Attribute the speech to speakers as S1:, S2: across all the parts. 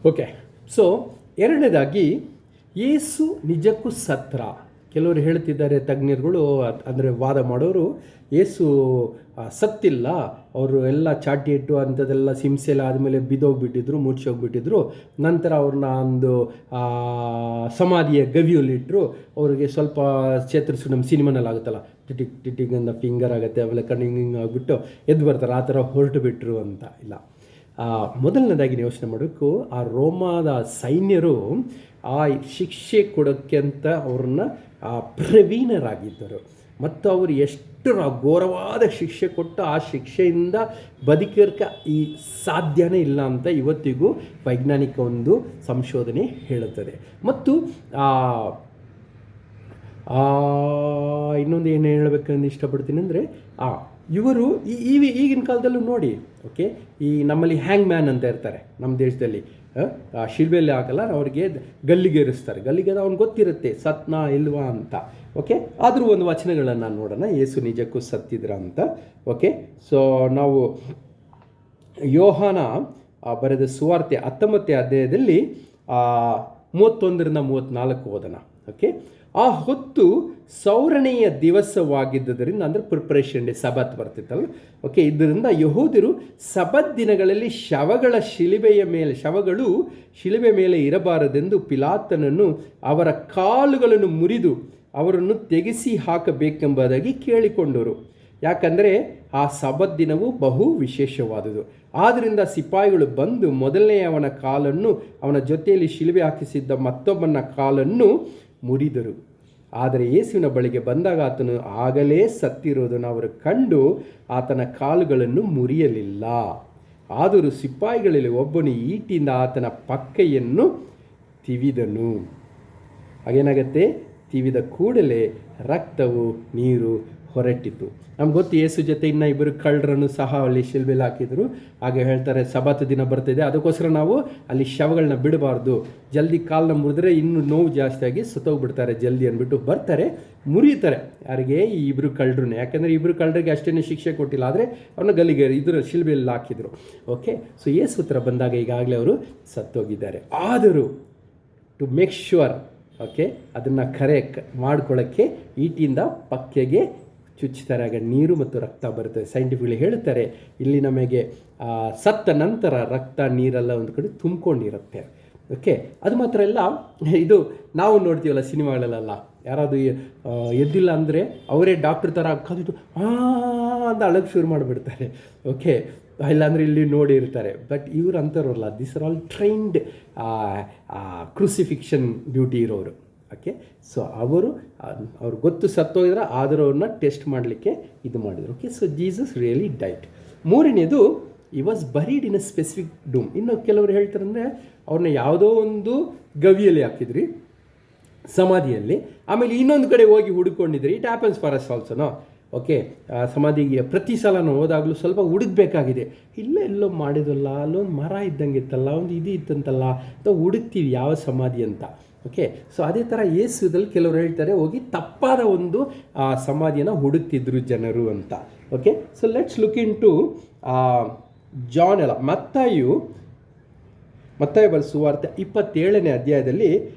S1: Okay. So ಎರಡನೇದಾಗಿ ಯೇಸು ನಿಜಕ್ಕೂ ಸತ್ರ. ಕೆಲವರು ಹೇಳ್ತಿದ್ದಾರೆ ತಜ್ಞರುಗಳು, ಅಂದರೆ ವಾದ ಮಾಡೋರು, ಯೇಸು ಸತ್ತಿಲ್ಲ, ಅವರು ಎಲ್ಲ ಚಾಟಿ ಇಟ್ಟು ಅಂಥದ್ದೆಲ್ಲ ಹಿಂಸೆಲ್ಲ ಆದಮೇಲೆ ಬಿದ್ದೋಗ್ಬಿಟ್ಟಿದ್ರು, ಮುಚ್ಚೋಗ್ಬಿಟ್ಟಿದ್ರು. ನಂತರ ಅವ್ರನ್ನ ಒಂದು ಸಮಾಧಿಯ ಗವಿಯಲ್ಲಿಟ್ಟರು. ಅವ್ರಿಗೆ ಸ್ವಲ್ಪ ಚೇತರಿಸು, ನಮ್ಮ ಸಿನಿಮಾನಲ್ಲಿ ಆಗುತ್ತಲ್ಲ, ಟಿಟಿಕ್ ಟಿಟಿಕ್ ಅಂತ ಫಿಂಗರ್ ಆಗುತ್ತೆ, ಆಮೇಲೆ ಕಣ್ಣಿಂಗ್ ಆಗಿಬಿಟ್ಟು ಎದ್ದು ಬರ್ತಾರೆ, ಆ ಥರ ಹೊರಟು ಬಿಟ್ಟರು ಅಂತ ಇಲ್ಲ. ಮೊದಲನೇದಾಗಿ ಯೋಚನೆ ಮಾಡಬೇಕು, ಆ ರೋಮಾದ ಸೈನ್ಯರು ಆ ಶಿಕ್ಷೆ ಕೊಡೋಕ್ಕೆ ಅಂತ ಅವ್ರನ್ನ ಪ್ರವೀಣರಾಗಿದ್ದರು. ಮತ್ತು ಅವರು ಎಷ್ಟು ಘೋರವಾದ ಶಿಕ್ಷೆ ಕೊಟ್ಟು ಆ ಶಿಕ್ಷೆಯಿಂದ ಬದುಕೋಕ್ಕೆ ಸಾಧ್ಯನೇ ಇಲ್ಲ ಅಂತ ಇವತ್ತಿಗೂ ವೈಜ್ಞಾನಿಕ ಒಂದು ಸಂಶೋಧನೆ ಹೇಳುತ್ತದೆ. ಮತ್ತು ಇನ್ನೊಂದು ಏನು ಹೇಳಬೇಕಂದು ಇಷ್ಟಪಡ್ತೀನಿ ಅಂದರೆ, ಇವರು ಈಗಿನ ಕಾಲದಲ್ಲೂ ನೋಡಿ, ಓಕೆ, ಈ ನಮ್ಮಲ್ಲಿ ಹ್ಯಾಂಗ್ ಮ್ಯಾನ್ ಅಂತ ಇರ್ತಾರೆ ನಮ್ಮ ದೇಶದಲ್ಲಿ, ಶಿಲ್ಬೆಯಲ್ಲಿ ಹಾಕಲ್ಲ, ಅವ್ರಿಗೆ ಗಲ್ಲಿಗೇರಿಸ್ತಾರೆ. ಗಲ್ಲಿಗೆ ಅವ್ನಿಗೆ ಗೊತ್ತಿರುತ್ತೆ ಸತ್ನಾ ಇಲ್ವಾ ಅಂತ. ಓಕೆ, ಆದರೂ ಒಂದು ವಚನಗಳನ್ನು ನೋಡೋಣ, ಯೇಸು ನಿಜಕ್ಕೂ ಸತ್ತಿದ್ರ ಅಂತ. ಓಕೆ, ಸೊ ನಾವು ಯೋಹಾನ ಬರೆದ ಸುವಾರ್ತೆ 19ನೇ ಅಧ್ಯಾಯದಲ್ಲಿ 31-34 ಓದೋಣ. ಓಕೆ, ಆ ಹೊತ್ತು ಸೌರಣೆಯ ದಿವಸವಾಗಿದ್ದರಿಂದ, ಅಂದರೆ ಪ್ರಿಪರೇಷನ್ ಡೇ, ಸಬತ್ ಬರ್ತಿತ್ತಲ್ಲ. ಓಕೆ, ಇದರಿಂದ ಯಹೂದ್ಯರು ಸಬತ್ ದಿನಗಳಲ್ಲಿ ಶವಗಳು ಶಿಲುಬೆ ಮೇಲೆ ಇರಬಾರದೆಂದು ಪಿಲಾತನನ್ನು ಅವರ ಕಾಲುಗಳನ್ನು ಮುರಿದು ಅವರನ್ನು ತೆಗೆಸಿ ಹಾಕಬೇಕೆಂಬುದಾಗಿ ಕೇಳಿಕೊಂಡರು. ಯಾಕಂದರೆ ಆ ಸಬತ್ ದಿನವು ಬಹು ವಿಶೇಷವಾದುದು. ಆದ್ದರಿಂದ ಸಿಪಾಯಿಗಳು ಬಂದು ಮೊದಲನೇ ಅವನ ಕಾಲನ್ನು, ಅವನ ಜೊತೆಯಲ್ಲಿ ಶಿಲುಬೆ ಹಾಕಿಸಿದ್ದ ಮತ್ತೊಬ್ಬನ ಕಾಲನ್ನು ಮುರಿದರು. ಆದರೆ ಯೇಸುವಿನ ಬಳಿಗೆ ಬಂದಾಗ ಆತನು ಆಗಲೇ ಸತ್ತಿರೋದನ್ನು ಅವರು ಕಂಡು ಆತನ ಕಾಲುಗಳನ್ನು ಮುರಿಯಲಿಲ್ಲ. ಆದರೂ ಸಿಪಾಯಿಗಳಲ್ಲಿ ಒಬ್ಬನು ಈಟಿಯಿಂದ ಆತನ ಪಕ್ಕೆಯನ್ನು ತಿವಿದನು. ಹಾಗೇನಾಗತ್ತೆ, ತಿವಿದ ಕೂಡಲೇ ರಕ್ತವು ನೀರು ಹೊರಟಿತು. ನಮ್ಗೆ ಗೊತ್ತು, ಯೇಸು ಜೊತೆ ಇನ್ನು ಇಬ್ಬರು ಕಳ್ಳರನ್ನು ಸಹ ಅಲ್ಲಿ ಶಿಲ್ಬೆಯಲ್ಲಿ ಹಾಕಿದರು. ಹಾಗೆ ಹೇಳ್ತಾರೆ, ಸಬತ್ ದಿನ ಬರ್ತಿದೆ, ಅದಕ್ಕೋಸ್ಕರ ನಾವು ಅಲ್ಲಿ ಶವಗಳನ್ನ ಬಿಡಬಾರ್ದು, ಜಲ್ದಿ ಕಾಲನ್ನ ಮುರಿದ್ರೆ ಇನ್ನೂ ನೋವು ಜಾಸ್ತಿ ಆಗಿ ಸತ್ತೋಗ್ಬಿಡ್ತಾರೆ ಜಲ್ದಿ ಅಂದ್ಬಿಟ್ಟು ಬರ್ತಾರೆ, ಮುರಿತಾರೆ. ಯಾರಿಗೆ? ಈ ಇಬ್ಬರು ಕಳ್ಳರನ್ನ. ಯಾಕೆಂದರೆ ಇಬ್ಬರು ಕಳ್ಳರಿಗೆ ಅಷ್ಟೇನು ಶಿಕ್ಷೆ ಕೊಟ್ಟಿಲ್ಲ, ಆದರೆ ಅವ್ರನ್ನ ಗಲ್ಲಿಗೆ ಇದ್ರ ಶಿಲ್ಬೆಯಲ್ಲಿ ಹಾಕಿದರು. ಓಕೆ, ಸೊ ಯೇಸು ಹತ್ರ ಬಂದಾಗ ಈಗಾಗಲೇ ಅವರು ಸತ್ತೋಗಿದ್ದಾರೆ. ಆದರೂ ಟು ಮೇಕ್ ಶ್ಯೂರ್, ಓಕೆ, ಅದನ್ನು ಕರೆಕ್ಟ್ ಮಾಡ್ಕೊಳ್ಳೋಕ್ಕೆ ಈಟಿಯಿಂದ ಪಕ್ಕೆಗೆ ಚುಚ್ಚುತ್ತಾರೆ. ಆಗ ನೀರು ಮತ್ತು ರಕ್ತ ಬರುತ್ತದೆ. ಸೈಂಟಿಫಿಕ್ಲಿ ಹೇಳುತ್ತಾರೆ, ಇಲ್ಲಿ ನಮಗೆ ಸತ್ತ ನಂತರ ರಕ್ತ ನೀರೆಲ್ಲ ಒಂದು ಕಡೆ ತುಂಬಿಕೊಂಡಿರುತ್ತೆ. ಓಕೆ, ಅದು ಮಾತ್ರ ಇಲ್ಲ, ಇದು ನಾವು ನೋಡ್ತೀವಲ್ಲ ಸಿನಿಮಾಗಳಲ್ಲೆಲ್ಲ, ಯಾರಾದರೂ ಎದ್ದಿಲ್ಲ ಅಂದರೆ ಅವರೇ ಡಾಕ್ಟ್ರ್ ಥರ ಕದಿತು ಅಂತ ಅಳಕ್ಕೆ ಶುರು ಮಾಡಿಬಿಡ್ತಾರೆ. ಓಕೆ, ಇಲ್ಲಾಂದರೆ ಇಲ್ಲಿ ನೋಡಿರ್ತಾರೆ. ಬಟ್ ಇವರು ಅಂತಾರಲ್ಲ, this are all trained crucifixion duty ಇರೋರು. ಓಕೆ, ಸೊ ಅವ್ರು ಗೊತ್ತು ಸತ್ತೋಗಿದ್ರೆ, ಆದರೂ ಅವ್ರನ್ನ ಟೆಸ್ಟ್ ಮಾಡಲಿಕ್ಕೆ ಇದು ಮಾಡಿದರು. Okay, so Jesus really died. ಮೂರನೇದು, he was buried in a specific tomb. ಇನ್ನು ಕೆಲವರು ಹೇಳ್ತಾರೆ ಅಂದರೆ, ಅವ್ರನ್ನ ಯಾವುದೋ ಒಂದು ಗವಿಯಲ್ಲಿ ಹಾಕಿದ್ರಿ, ಸಮಾಧಿಯಲ್ಲಿ, ಆಮೇಲೆ ಇನ್ನೊಂದು ಕಡೆ ಹೋಗಿ ಹುಡುಕೊಂಡಿದ್ರಿ. ಇಟ್ ಹ್ಯಾಪನ್ಸ್ ಫಾರ್ ಅಸ್ ಆಲ್ಸೋನೋ. ಓಕೆ, ಸಮಾಧಿಗೆ ಪ್ರತಿ ಸಲ ನಾವು ಹೋದಾಗಲೂ ಸ್ವಲ್ಪ ಹುಡುಕ್ಬೇಕಾಗಿದೆ. ಎಲ್ಲೋ ಮಾಡಿದಲ್ಲ, ಅಲ್ಲೊಂದು ಮರ ಇದ್ದಂಗೆ ಇತ್ತಲ್ಲ, ಒಂದು ಇದು ಇತ್ತಂತಲ್ಲ ಅಂತ ಹುಡುಕ್ತೀವಿ ಯಾವ ಸಮಾಧಿ ಅಂತ. ಓಕೆ, ಸೊ ಅದೇ ಥರ ಯೇಸುದಲ್ಲಿ ಕೆಲವರು ಹೇಳ್ತಾರೆ, ಹೋಗಿ ತಪ್ಪಾದ ಒಂದು ಸಮಾಧಿಯನ್ನು ಹುಡುಕ್ತಿದ್ರು ಜನರು ಅಂತ. Okay, so let's look into John ಅಲ್ಲ ಮತ್ತಾಯ ಬರೆದ ಸುವಾರ್ತೆ 27ನೇ ಅಧ್ಯಾಯದಲ್ಲಿ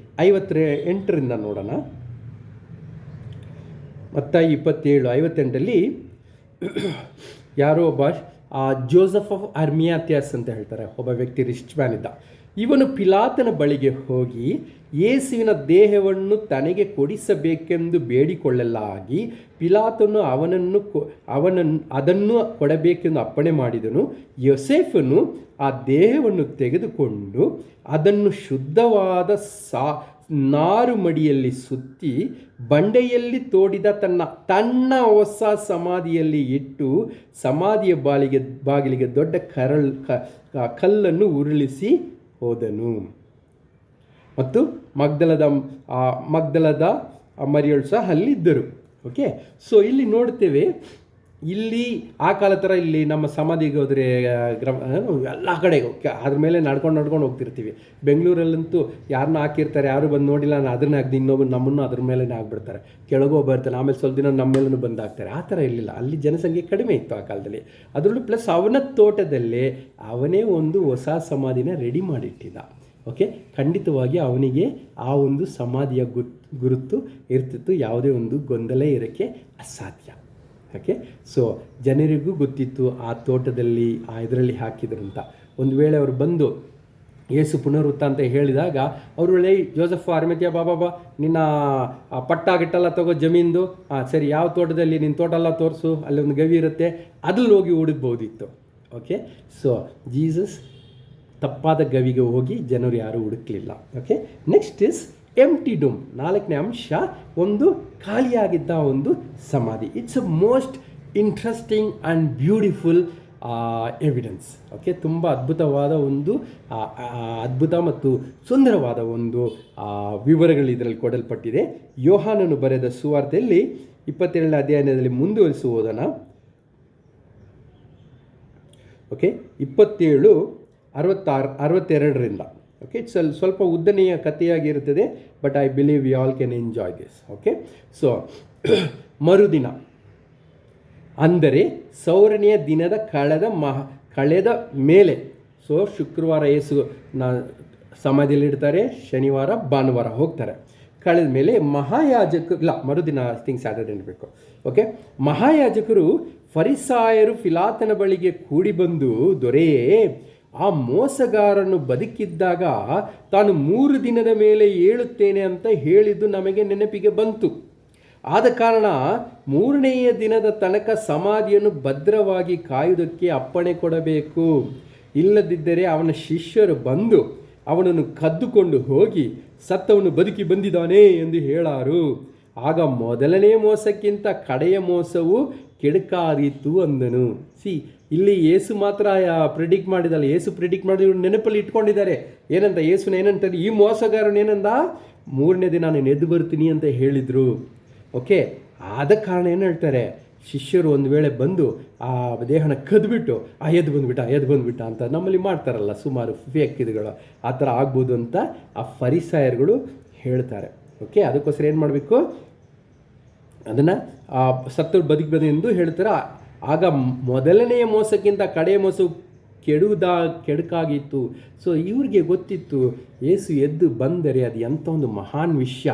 S1: 58ರಿಂದ ನೋಡೋಣ. ಮತ್ತಾಯ 27:58 ಯಾರೋ ಒಬ್ಬ ಜೋಸೆಫ್ ಆಫ್ ಅರ್ಮಿಯಾಥಿಯಸ್ ಅಂತ ಹೇಳ್ತಾರೆ, ಒಬ್ಬ ವ್ಯಕ್ತಿ, ರಿಚ್ ಮ್ಯಾನ್ ಇದ್ದ. ಇವನು ಪಿಲಾತನ ಬಳಿಗೆ ಹೋಗಿ ಯೇಸುವಿನ ದೇಹವನ್ನು ತನಗೆ ಕೊಡಿಸಬೇಕೆಂದು ಬೇಡಿಕೊಳ್ಳಲಾಗಿ ಪಿಲಾತನು ಅದನ್ನು ಕೊಡಬೇಕೆಂದು ಅಪ್ಪಣೆ ಮಾಡಿದನು. ಯೋಸೇಫನು ಆ ದೇಹವನ್ನು ತೆಗೆದುಕೊಂಡು ಅದನ್ನು ಶುದ್ಧವಾದ ನಾರು ಮಡಿಯಲ್ಲಿ ಸುತ್ತಿ ಬಂಡೆಯಲ್ಲಿ ತೋಡಿದ ತನ್ನ ಹೊಸ ಸಮಾಧಿಯಲ್ಲಿ ಇಟ್ಟು ಸಮಾಧಿಯ ಬಾಗಿಲಿಗೆ ದೊಡ್ಡ ಕಲ್ಲನ್ನು ಉರುಳಿಸಿ ಹೋದನು. ಮತ್ತು ಮಗ್ದಲದ ಮರಿಯಳು ಸಹ ಅಲ್ಲಿದ್ದರು. ಓಕೆ, ಸೊ ಇಲ್ಲಿ ನೋಡ್ತೇವೆ, ಇಲ್ಲಿ ಆ ಕಾಲ ಥರ ಇಲ್ಲಿ ನಮ್ಮ ಸಮಾಧಿಗೆ ಹೋದರೆ ಎಲ್ಲ ಕಡೆ ಅದ್ರ ಮೇಲೆ ನಡ್ಕೊಂಡು ಹೋಗ್ತಿರ್ತೀವಿ. ಬೆಂಗಳೂರಲ್ಲಂತೂ ಯಾರನ್ನ ಹಾಕಿರ್ತಾರೆ, ಯಾರು ಬಂದು ನೋಡಿಲ್ಲ, ಅದನ್ನೇ ಹಾಕ್ದು ಇನ್ನೊಬ್ಬರು ನಮ್ಮನ್ನು ಅದ್ರ ಮೇಲೆ ಹಾಕ್ಬಿಡ್ತಾರೆ, ಕೆಳಗೋ ಬರ್ತಾನೆ, ಆಮೇಲೆ ಸ್ವಲ್ಪ ದಿನ ನಮ್ಮ ಮೇಲೂ ಬಂದು ಹಾಕ್ತಾರೆ. ಆ ಥರ ಇರಲಿಲ್ಲ, ಅಲ್ಲಿ ಜನಸಂಖ್ಯೆ ಕಡಿಮೆ ಇತ್ತು ಆ ಕಾಲದಲ್ಲಿ. ಅದರಲ್ಲೂ ಪ್ಲಸ್ ಅವನ ತೋಟದಲ್ಲೇ ಅವನೇ ಒಂದು ಹೊಸ ಸಮಾಧಿನ ರೆಡಿ ಮಾಡಿಟ್ಟಿದ್ದ. ಓಕೆ, ಖಂಡಿತವಾಗಿ ಅವನಿಗೆ ಆ ಒಂದು ಸಮಾಧಿಯ ಗುರುತು ಇರ್ತಿತ್ತು. ಯಾವುದೇ ಒಂದು ಗೊಂದಲ ಇರೋಕ್ಕೆ ಅಸಾಧ್ಯ. ಓಕೆ, ಸೊ ಜನರಿಗೂ ಗೊತ್ತಿತ್ತು ಆ ತೋಟದಲ್ಲಿ ಇದರಲ್ಲಿ ಹಾಕಿದ್ರು ಅಂತ. ಒಂದು ವೇಳೆ ಅವರು ಬಂದು ಯೇಸು ಪುನರುತ್ತ ಅಂತ ಹೇಳಿದಾಗ ಅವರು ಒಳ್ಳೆ ಜೋಸಫ್ ಅರಿಮಥ್ಯ ಬಾಬಾ ನಿನ್ನ ಪಟ್ಟ ಗಿಟ್ಟೆಲ್ಲ ತಗೋ ಜಮೀನ್ದು, ಸರಿ ಯಾವ ತೋಟದಲ್ಲಿ ನಿನ್ನ ತೋಟ ಎಲ್ಲ ತೋರಿಸು, ಅಲ್ಲಿ ಒಂದು ಗವಿ ಇರುತ್ತೆ, ಅದ್ರಲ್ಲಿ ಹೋಗಿ ಹುಡುಕ್ಬೋದಿತ್ತು. ಓಕೆ, ಸೊ ಜೀಸಸ್ ತಪ್ಪಾದ ಗವಿಗೆ ಹೋಗಿ ಜನರು ಯಾರೂ ಹುಡುಕಲಿಲ್ಲ. ಓಕೆ, ನೆಕ್ಸ್ಟ್ ಇಸ್ ಎಂಟಿ ಡೂಮ್. 4ನೇ ಅಂಶ, ಒಂದು ಖಾಲಿಯಾಗಿದ್ದ ಒಂದು ಸಮಾಧಿ. It's a most interesting and beautiful evidence. Okay, ತುಂಬ ಅದ್ಭುತ ಮತ್ತು ಸುಂದರವಾದ ಒಂದು ವಿವರಗಳು ಇದರಲ್ಲಿ ಕೊಡಲ್ಪಟ್ಟಿದೆ. ಯೋಹಾನನು ಬರೆದ ಸುವಾರ್ತೆಯಲ್ಲಿ 27ನೇ ಅಧ್ಯಾಯದಲ್ಲಿ ಮುಂದುವರಿಸಿ ಓದೋಣ. ಓಕೆ, 27:62. ಓಕೆ, ಇಟ್ಸ್ ಸ್ವಲ್ಪ ಉದ್ದನೆಯ ಕಥೆಯಾಗಿರುತ್ತದೆ, but I believe we all can enjoy this. Okay, so ಮರುದಿನ ಅಂದರೆ ಸೌರನೆಯ ದಿನದ ಕಳೆದ ಮೇಲೆ, ಸೊ ಶುಕ್ರವಾರ ಯೇಸು ಸಮಾಧಿಯಲ್ಲಿ ಇಡ್ತಾರೆ, ಶನಿವಾರ ಭಾನುವಾರ ಹೋಗ್ತಾರೆ. ಕಳೆದ ಮೇಲೆ ಮರುದಿನ ಸ್ಯಾಟರ್ಡೇ ಇರಬೇಕು. ಓಕೆ, ಮಹಾಯಾಜಕರು ಫರಿಸಾಯರು ಪಿಲಾತನ ಬಳಿಗೆ ಕೂಡಿ ಬಂದು, ದೊರೆಯೇ, ಆ ಮೋಸಗಾರನು ಬದುಕಿದ್ದಾಗ ತಾನು 3 ದಿನದ ಮೇಲೆ ಏಳುತ್ತೇನೆ ಅಂತ ಹೇಳಿದ್ದು ನಮಗೆ ನೆನಪಿಗೆ ಬಂತು. ಆದ ಕಾರಣ 3ನೆಯ ದಿನದ ತನಕ ಸಮಾಧಿಯನ್ನು ಭದ್ರವಾಗಿ ಕಾಯುವುದಕ್ಕೆ ಅಪ್ಪಣೆ ಕೊಡಬೇಕು. ಇಲ್ಲದಿದ್ದರೆ ಅವನ ಶಿಷ್ಯರು ಬಂದು ಅವನನ್ನು ಕದ್ದುಕೊಂಡು ಹೋಗಿ ಸತ್ತವನು ಬದುಕಿ ಬಂದಿದ್ದಾನೆ ಎಂದು ಹೇಳಾರು. ಆಗ ಮೊದಲನೇ ಮೋಸಕ್ಕಿಂತ ಕಡೆಯ ಮೋಸವು ಕೆಡುಕಾದೀತು ಅಂದನು. ಇಲ್ಲಿ ಯೇಸು ಮಾತ್ರ ಪ್ರಿಡಿಕ್ಟ್ ಮಾಡಿದಲ್ಲ, ಯೇಸು ಪ್ರಿಡಿಕ್ಟ್ ಮಾಡಿ ನೆನಪಲ್ಲಿ ಇಟ್ಕೊಂಡಿದ್ದಾರೆ. ಏನಂತ ಯೇಸುನ ಏನಂತಾರೆ, ಈ ಮೋಸಗಾರನು ಏನಂದ, 3ನೇ ದಿನ ನಾನು ಎದ್ದು ಬರ್ತೀನಿ ಅಂತ ಹೇಳಿದರು. ಓಕೆ, ಆದ ಕಾರಣ ಏನು ಹೇಳ್ತಾರೆ, ಶಿಷ್ಯರು ಒಂದು ವೇಳೆ ಬಂದು ಆ ದೇಹನ ಕದ್ಬಿಟ್ಟು ಎದ್ದು ಬಂದುಬಿಟ್ಟ ಅಂತ ನಮ್ಮಲ್ಲಿ ಮಾಡ್ತಾರಲ್ಲ ಸುಮಾರು ಫೇಕ್ ಇದುಗಳು, ಆ ಥರ ಆಗ್ಬೋದು ಅಂತ ಆ ಫರಿಸಾಯರುಗಳು ಹೇಳ್ತಾರೆ. ಓಕೆ, ಅದಕ್ಕೋಸ್ಕರ ಏನು ಮಾಡಬೇಕು, ಅದನ್ನು ಸತ್ತರು ಬದುಕಿ ಎಂದು ಹೇಳ್ತಾರೆ. ಆಗ ಮೊದಲನೆಯ ಮೋಸಕ್ಕಿಂತ ಕಡೆಯ ಮೋಸವು ಕೆಡುಕಾಗಿತ್ತು. ಸೊ ಇವ್ರಿಗೆ ಗೊತ್ತಿತ್ತು ಯೇಸು ಎದ್ದು ಬಂದರೆ ಅದು ಎಂಥ ಒಂದು ಮಹಾನ್ ವಿಷಯ.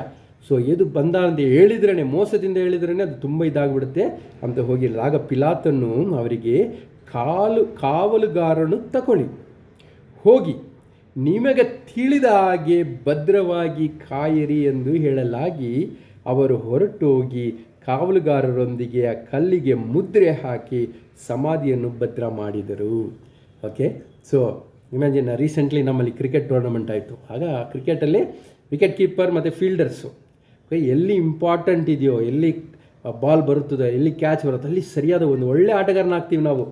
S1: ಸೊ ಎದ್ದು ಬಂದ ಅಂತ ಹೇಳಿದ್ರೇ, ಮೋಸದಿಂದ ಹೇಳಿದ್ರೇ ಅದು ತುಂಬ ಇದಾಗ್ಬಿಡುತ್ತೆ ಅಂತ ಹೋಗಿಲ್ಲ. ಆಗ ಪಿಲಾತನು ಅವರಿಗೆ ಕಾವಲುಗಾರನು ತಗೊಳ್ಳಿ, ಹೋಗಿ ನಿಮಗೆ ತಿಳಿದ ಹಾಗೆ ಭದ್ರವಾಗಿ ಕಾಯಿರಿ ಎಂದು ಹೇಳಲಾಗಿ ಅವರು ಹೊರಟೋಗಿ ಕಾವಲುಗಾರರೊಂದಿಗೆ ಆ ಕಲ್ಲಿಗೆ ಮುದ್ರೆ ಹಾಕಿ ಸಮಾಧಿಯನ್ನು ಭದ್ರ ಮಾಡಿದರು. ಓಕೆ, ಸೊ ಇಮ್ಯಾಜಿನ್, ರೀಸೆಂಟ್ಲಿ ನಮ್ಮಲ್ಲಿ ಕ್ರಿಕೆಟ್ ಟೂರ್ನಮೆಂಟ್ ಆಯಿತು. ಆಗ ಕ್ರಿಕೆಟಲ್ಲಿ ವಿಕೆಟ್ ಕೀಪರ್ ಮತ್ತು ಫೀಲ್ಡರ್ಸು ಎಲ್ಲಿ ಇಂಪಾರ್ಟೆಂಟ್ ಇದೆಯೋ, ಎಲ್ಲಿ ಬಾಲ್ ಬರುತ್ತದೋ, ಎಲ್ಲಿ ಕ್ಯಾಚ್ ಬರುತ್ತೋ ಅಲ್ಲಿ ಸರಿಯಾದ ಒಂದು ಒಳ್ಳೆ ಆಟಗಾರನ ಆಗ್ತೀವಿ ನಾವು.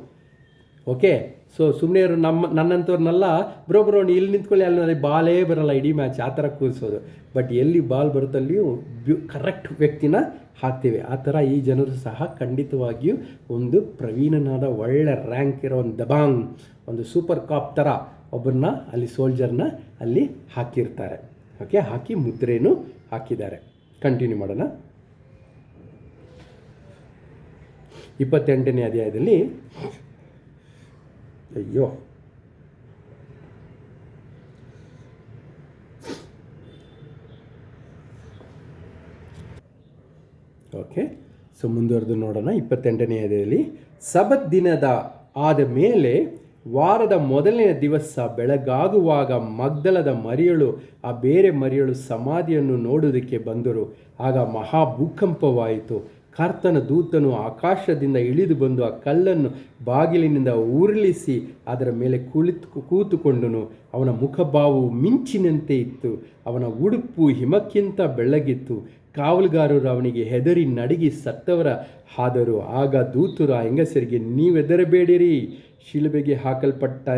S1: ಓಕೆ, ಸೊ ಸುಮ್ಮನೆ ನನ್ನಂಥವ್ರನ್ನೆಲ್ಲ ಬ್ರೋ ಇಲ್ಲಿ ನಿಂತ್ಕೊಳ್ಳಿ, ಅಲ್ಲಿ ಬಾಲೇ ಬರೋಲ್ಲ ಇಡೀ ಮ್ಯಾಚ್, ಆ ಥರ ಕೂರಿಸೋದು. ಬಟ್ ಎಲ್ಲಿ ಬಾಲ್ ಬರುತ್ತಲ್ಲಿಯೂ ಕರೆಕ್ಟ್ ವ್ಯಕ್ತಿನ ಹಾಕ್ತೀವಿ. ಆ ಥರ ಈ ಜನರು ಸಹ ಖಂಡಿತವಾಗಿಯೂ ಒಂದು ಪ್ರವೀಣನಾದ ಒಳ್ಳೆ ರ್ಯಾಂಕ್ ಇರೋ ಒಂದು ದಬಾಂಗ್, ಒಂದು ಸೂಪರ್ ಕಾಪ್ ಥರ ಒಬ್ಬರನ್ನ ಅಲ್ಲಿ ಸೋಲ್ಜರ್ನ ಅಲ್ಲಿ ಹಾಕಿರ್ತಾರೆ. ಓಕೆ, ಹಾಕಿ ಮುದ್ರೆನೂ ಹಾಕಿದ್ದಾರೆ. ಕಂಟಿನ್ಯೂ ಮಾಡೋಣ. 28ನೇ ಅಧ್ಯಾಯದಲ್ಲಿ ಓಕೆ, ಸೊ ಮುಂದುವರೆದು ನೋಡೋಣ. 28ನೇ ಅಧ್ಯಾಯದಲ್ಲಿ, ಸಬ್ಬತ್ ದಿನದ ಆದ ಮೇಲೆ ವಾರದ ಮೊದಲನೆಯ ದಿವಸ ಬೆಳಗಾಗುವಾಗ ಮಗ್ದಲದ ಮರಿಯಳು ಆ ಬೇರೆ ಮರಿಯಳು ಸಮಾಧಿಯನ್ನು ನೋಡುವುದಕ್ಕೆ ಬಂದರು. ಆಗ ಮಹಾಭೂಕಂಪವಾಯಿತು. ಕರ್ತನ ದೂತನು ಆಕಾಶದಿಂದ ಇಳಿದು ಬಂದು ಆ ಕಲ್ಲನ್ನು ಬಾಗಿಲಿನಿಂದ ಉರುಳಿಸಿ ಅದರ ಮೇಲೆ ಕೂತುಕೊಂಡನು. ಅವನ ಮುಖಭಾವವು ಮಿಂಚಿನಂತೆ ಇತ್ತು, ಅವನ ಉಡುಪು ಹಿಮಕ್ಕಿಂತ ಬೆಳ್ಳಗಿತ್ತು. ಕಾವಲುಗಾರರು ಅವನಿಗೆ ಹೆದರಿ ನಡುಗಿ ಸತ್ತವರ ಆದರು. ಆಗ ದೂತರು ಆ ಹೆಂಗಸರಿಗೆ, ನೀವೆದರಬೇಡಿರಿ, ಶಿಲುಬೆಗೆ ಹಾಕಲ್ಪಟ್ಟ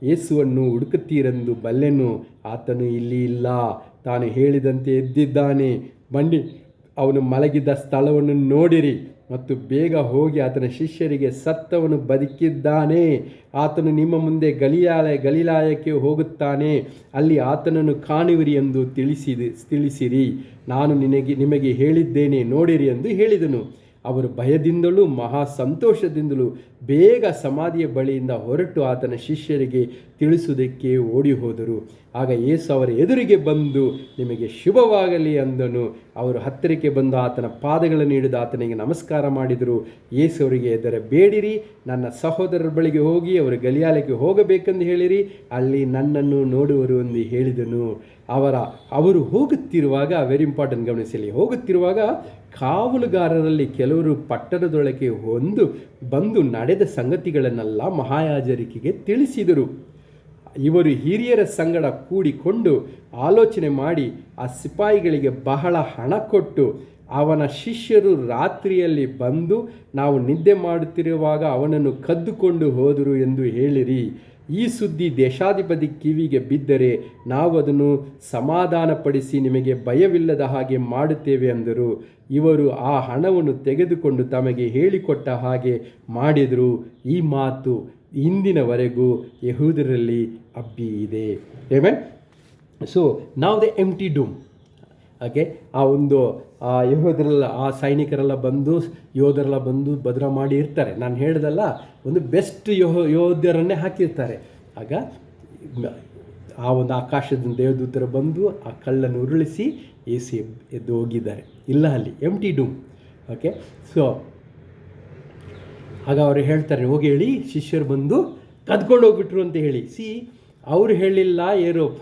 S1: ಯೇಸುವನ್ನು ಹುಡುಕುತ್ತೀರೆಂದು ಬಲ್ಲೆನು. ಆತನು ಇಲ್ಲಿ ಇಲ್ಲ, ತಾನು ಹೇಳಿದಂತೆ ಎದ್ದಿದ್ದಾನೆ. ಬನ್ನಿ, ಅವನು ಮಲಗಿದ್ದ ಸ್ಥಳವನ್ನು ನೋಡಿರಿ ಮತ್ತು ಬೇಗ ಹೋಗಿ ಆತನ ಶಿಷ್ಯರಿಗೆ, ಸತ್ತವನು ಬದುಕಿದ್ದಾನೆ, ಆತನು ನಿಮ್ಮ ಮುಂದೆ ಗಲಿಲಾಯಕ್ಕೆ ಹೋಗುತ್ತಾನೆ, ಅಲ್ಲಿ ಆತನನ್ನು ಕಾಣುವಿರಿ ಎಂದು ತಿಳಿಸಿರಿ. ನಾನು ನಿಮಗೆ ಹೇಳಿದ್ದೇನೆ, ನೋಡಿರಿ ಎಂದು ಹೇಳಿದನು. ಅವರು ಭಯದಿಂದಲೂ ಮಹಾ ಸಂತೋಷದಿಂದಲೂ ಬೇಗ ಸಮಾಧಿಯ ಬಳಿಯಿಂದ ಹೊರಟು ಆತನ ಶಿಷ್ಯರಿಗೆ ತಿಳಿಸುವುದಕ್ಕೆ ಓಡಿ ಹೋದರು. ಆಗ ಯೇಸು ಅವರ ಎದುರಿಗೆ ಬಂದು ನಿಮಗೆ ಶುಭವಾಗಲಿ ಅಂದನು. ಅವರು ಹತ್ತಿರಕ್ಕೆ ಬಂದು ಆತನ ಪಾದಗಳನ್ನು ಹಿಡಿದು ಆತನಿಗೆ ನಮಸ್ಕಾರ ಮಾಡಿದರು. ಯೇಸು ಅವರಿಗೆ ಹೆದರಬೇಡಿರಿ, ನನ್ನ ಸಹೋದರರ ಬಳಿಗೆ ಹೋಗಿ ಅವರು ಗಲಿಲಾಯಕ್ಕೆ ಹೋಗಬೇಕೆಂದು ಹೇಳಿರಿ, ಅಲ್ಲಿ ನನ್ನನ್ನು ನೋಡುವರು ಎಂದು ಹೇಳಿದನು. ಅವರು ಹೋಗುತ್ತಿರುವಾಗ, ವೆರಿ ಇಂಪಾರ್ಟೆಂಟ್ ಗಮನಿಸಲಿ, ಹೋಗುತ್ತಿರುವಾಗ ಕಾವಲುಗಾರರಲ್ಲಿ ಕೆಲವರು ಪಟ್ಟಣದೊಳಗೆ ಬಂದು ನಡೆದ ಸಂಗತಿಗಳನ್ನೆಲ್ಲ ಮಹಾಯಾಜಕರಿಗೆ ತಿಳಿಸಿದರು. ಇವರು ಹಿರಿಯರ ಸಂಗಡ ಕೂಡಿಕೊಂಡು ಆಲೋಚನೆ ಮಾಡಿ ಆ ಸಿಪಾಯಿಗಳಿಗೆ ಬಹಳ ಹಣ ಕೊಟ್ಟು, ಅವನ ಶಿಷ್ಯರು ರಾತ್ರಿಯಲ್ಲಿ ಬಂದು ನಾವು ನಿದ್ದೆ ಮಾಡುತ್ತಿರುವಾಗ ಅವನನ್ನು ಕದ್ದುಕೊಂಡು ಹೋದರು ಎಂದು ಹೇಳಿರಿ. ಈ ಸುದ್ದಿ ದೇಶಾಧಿಪತಿ ಕಿವಿಗೆ ಬಿದ್ದರೆ ನಾವು ಅದನ್ನು ಸಮಾಧಾನಪಡಿಸಿ ನಿಮಗೆ ಭಯವಿಲ್ಲದ ಹಾಗೆ ಮಾಡುತ್ತೇವೆ ಅಂದರು. ಇವರು ಆ ಹಣವನ್ನು ತೆಗೆದುಕೊಂಡು ತಮಗೆ ಹೇಳಿಕೊಟ್ಟ ಹಾಗೆ ಮಾಡಿದರು. ಈ ಮಾತು ಇಂದಿನವರೆಗೂ ಯಹೂದರಲ್ಲಿ ಹಬ್ಬಿದೆ. ಆಮೆನ್. ಸೊ ನಾವು ದ ಎಂಪ್ಟಿ ಡೂಮ್. ಓಕೆ, ಆ ಒಂದು ಯಹೂದರೆಲ್ಲ, ಆ ಸೈನಿಕರೆಲ್ಲ ಬಂದು, ಯೋಧರೆಲ್ಲ ಬಂದು ಭದ್ರ ಮಾಡಿ ಇರ್ತಾರೆ. ನಾನು ಹೇಳ್ದಲ್ಲ, ಒಂದು ಬೆಸ್ಟ್ ಯೋಧರನ್ನೇ ಹಾಕಿರ್ತಾರೆ. ಆಗ ಆ ಒಂದು ಆಕಾಶದಿಂದ ದೇವದೂತರು ಬಂದು ಆ ಕಳ್ಳನ್ನು ಉರುಳಿಸಿ ಎದ್ದು ಹೋಗಿದ್ದಾರೆ. ಇಲ್ಲ, ಅಲ್ಲಿ ಎಂಪ್ಟಿ ಡೂಮ್. ಓಕೆ, ಸೊ ಆಗ ಅವರು ಹೇಳ್ತಾರೆ, ಹೋಗಿ ಹೇಳಿ ಶಿಷ್ಯರು ಬಂದು ಕದ್ಕೊಂಡು ಹೋಗ್ಬಿಟ್ರು ಅಂತ ಹೇಳಿ. ಅವರು ಹೇಳಿಲ್ಲ,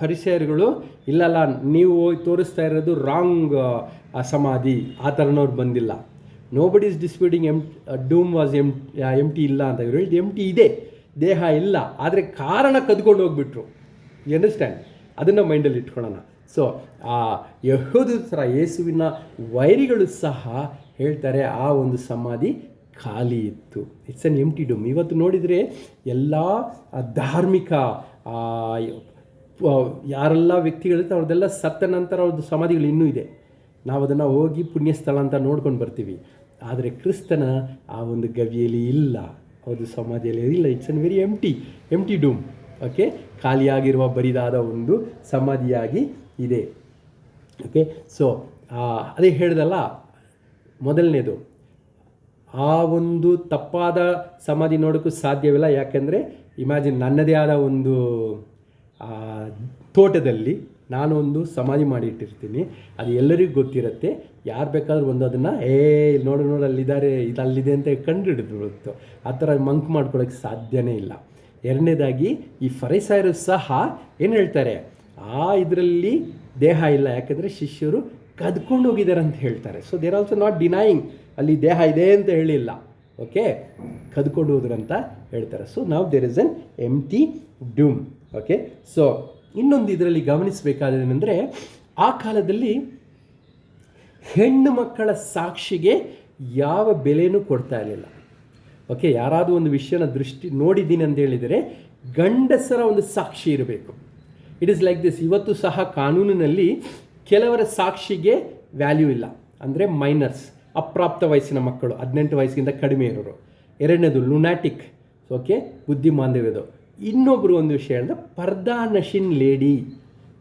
S1: ಫರಿಸಾಯರುಗಳು, ಇಲ್ಲಲ್ಲ ನೀವು ತೋರಿಸ್ತಾ ಇರೋದು ರಾಂಗ್ ಸಮಾಧಿ, ಆ ಥರನವ್ರು ಬಂದಿಲ್ಲ. Nobody is disputing tomb was empty ಇಲ್ಲ ಅಂತ. ಇವರು ಹೇಳಿದ್ದು ಎಂಟಿ ಇದೆ, ದೇಹ ಇಲ್ಲ, ಆದರೆ ಕಾರಣ ಕದ್ಕೊಂಡು ಹೋಗ್ಬಿಟ್ರು. You understand? ಅದನ್ನು ಮೈಂಡಲ್ಲಿ ಇಟ್ಕೊಳ್ಳೋಣ. ಸೊ ಆ ಯಹೂದರ ಯೇಸುವಿನ ವೈರಿಗಳು ಸಹ ಹೇಳ್ತಾರೆ ಆ ಒಂದು ಸಮಾಧಿ ಖಾಲಿ ಇತ್ತು. ಇಟ್ಸ್ ಅನ್ ಎಂಟಿ ಡೂಮ್. ಇವತ್ತು ನೋಡಿದರೆ ಎಲ್ಲ ಧಾರ್ಮಿಕ ಯಾರೆಲ್ಲ ವ್ಯಕ್ತಿಗಳಿರ್ತಾರೆ ಅವ್ರದ್ದೆಲ್ಲ ಸತ್ತ ನಂತರ ಅವ್ರದ್ದು ಸಮಾಧಿಗಳು ಇನ್ನೂ ಇದೆ. ನಾವು ಅದನ್ನು ಹೋಗಿ ಪುಣ್ಯಸ್ಥಳ ಅಂತ ನೋಡ್ಕೊಂಡು ಬರ್ತೀವಿ. ಆದರೆ ಕ್ರಿಸ್ತನ ಆ ಒಂದು ಗವಿಯಲ್ಲಿ ಇಲ್ಲ, ಅವ್ರದ್ದು ಸಮಾಧಿಯಲ್ಲಿ ಇಲ್ಲ. It's an very empty tomb. Okay, ಖಾಲಿಯಾಗಿರುವ ಬರಿದಾದ ಒಂದು ಸಮಾಧಿಯಾಗಿ ಇದೆ. ಓಕೆ, ಸೊ ಅದೇ ಹೇಳ್ದಲ್ಲ, ಮೊದಲನೇದು ಆ ಒಂದು ತಪ್ಪಾದ ಸಮಾಧಿ ನೋಡೋಕ್ಕೂ ಸಾಧ್ಯವಿಲ್ಲ. ಯಾಕೆಂದರೆ ಇಮ್ಯಾಜಿನ್, ನನ್ನದೇ ಆದ ಒಂದು ತೋಟದಲ್ಲಿ ನಾನು ಒಂದು ಸಮಾಧಿ ಮಾಡಿಟ್ಟಿರ್ತೀನಿ, ಅದು ಎಲ್ಲರಿಗೂ ಗೊತ್ತಿರುತ್ತೆ. ಯಾರು ಬೇಕಾದ್ರೂ ಒಂದು ಅದನ್ನು ನೋಡು ಅಲ್ಲಿದ್ದಾರೆ, ಇದು ಅಲ್ಲಿದೆ ಅಂತ ಕಂಡುಹಿಡಿದು ಆ ಥರ ಮಂಕ್ ಮಾಡ್ಕೊಳ್ಳೋಕ್ಕೆ ಸಾಧ್ಯನೇ ಇಲ್ಲ. ಎರಡನೇದಾಗಿ ಈ ಫರಿಸಾಯರು ಸಹ ಏನು ಹೇಳ್ತಾರೆ, ಇದರಲ್ಲಿ ದೇಹ ಇಲ್ಲ, ಯಾಕೆಂದರೆ ಶಿಷ್ಯರು ಕದ್ಕೊಂಡು ಹೋಗಿದ್ದಾರೆ ಅಂತ ಹೇಳ್ತಾರೆ. So they're also not denying ಅಲ್ಲಿ ದೇಹ ಇದೆ ಅಂತ ಹೇಳಿಲ್ಲ. ಓಕೆ, ಕದ್ಕೊಂಡು ಹೋದ್ರು ಅಂತ ಹೇಳ್ತಾರೆ. ಸೊ ನಾವು there is an empty tomb. Okay, so ಇನ್ನೊಂದು ಇದರಲ್ಲಿ ಗಮನಿಸಬೇಕಾದೇನೆಂದರೆ, ಆ ಕಾಲದಲ್ಲಿ ಹೆಣ್ಣು ಮಕ್ಕಳ ಸಾಕ್ಷಿಗೆ ಯಾವ ಬೆಲೆನೂ ಕೊಡ್ತಾ ಇರಲಿಲ್ಲ. ಓಕೆ, ಯಾರಾದರೂ ಒಂದು ವಿಷಯನ ನೋಡಿದ್ದೀನಿ ಅಂತ ಹೇಳಿದರೆ ಗಂಡಸರ ಒಂದು ಸಾಕ್ಷಿ ಇರಬೇಕು. It is like this. ಇವತ್ತು ಸಹ ಕಾನೂನಿನಲ್ಲಿ ಕೆಲವರ ಸಾಕ್ಷಿಗೆ ವ್ಯಾಲ್ಯೂ ಇಲ್ಲ. ಅಂದರೆ ಮೈನರ್ಸ್, ಅಪ್ರಾಪ್ತ ವಯಸ್ಸಿನ ಮಕ್ಕಳು, 18 ವಯಸ್ಸಿಗಿಂತ ಕಡಿಮೆ ಇರೋರು. ಎರಡನೇದು ಲುನಾಟಿಕ್, ಓಕೆ, ಬುದ್ಧಿಮಾಂದ್ಯವ್ಯದು. ಇನ್ನೊಬ್ಬರು ಒಂದು ವಿಷಯ ಅಂದರೆ ಪರ್ದಾನಶಿನ್ ಲೇಡಿ.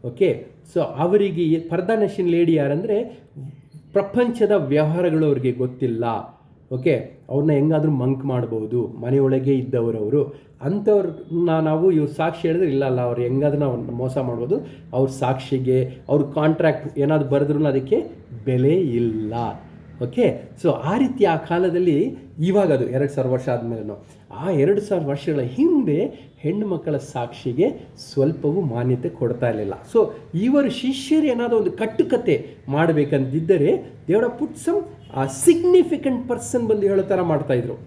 S1: ಓಕೆ, ಸೊ ಅವರಿಗೆ ಪರ್ದಾನಶಿನ್ ಲೇಡಿ ಯಾರಂದರೆ ಪ್ರಪಂಚದ ವ್ಯವಹಾರಗಳು ಅವ್ರಿಗೆ ಗೊತ್ತಿಲ್ಲ. ಓಕೆ, ಅವ್ರನ್ನ ಹೆಂಗಾದರೂ ಮಂಕ್ ಮಾಡ್ಬೋದು, ಮನೆಯೊಳಗೆ ಇದ್ದವರವರು. ಅಂಥವ್ರನ್ನ ನಾವು ಇವ್ರು ಸಾಕ್ಷಿ ಹೇಳಿದ್ರೆ ಇಲ್ಲ ಅವ್ರು ಹೆಂಗಾದ್ರೂ ನಾವು ಮೋಸ ಮಾಡ್ಬೋದು. ಅವ್ರ ಸಾಕ್ಷಿಗೆ ಅವ್ರ ಕಾಂಟ್ರಾಕ್ಟ್ ಏನಾದರೂ ಬರೆದ್ರೂ ಅದಕ್ಕೆ ಬೆಲೆ ಇಲ್ಲ. ಓಕೆ, ಸೊ ಆ ರೀತಿ ಆ ಕಾಲದಲ್ಲಿ, ಇವಾಗ ಅದು 2000 ವರ್ಷ ಆದಮೇಲೆ, ಆ 2000 ವರ್ಷಗಳ ಹಿಂದೆ ಹೆಣ್ಣು ಮಕ್ಕಳ ಸಾಕ್ಷಿಗೆ ಸ್ವಲ್ಪವೂ ಮಾನ್ಯತೆ ಕೊಡ್ತಾ ಇರಲಿಲ್ಲ. ಸೊ ಇವರು ಶಿಷ್ಯರು ಏನಾದರೂ ಒಂದು ಕಟ್ಟುಕತೆ ಮಾಡಬೇಕಂತಿದ್ದರೆ ದೇವರ ಪುಟ್ ಸಮ್ ಸಿಗ್ನಿಫಿಕೆಂಟ್ ಪರ್ಸನ್ ಬಂದು ಹೇಳೋ ಥರ ಮಾಡ್ತಾಯಿದ್ರು.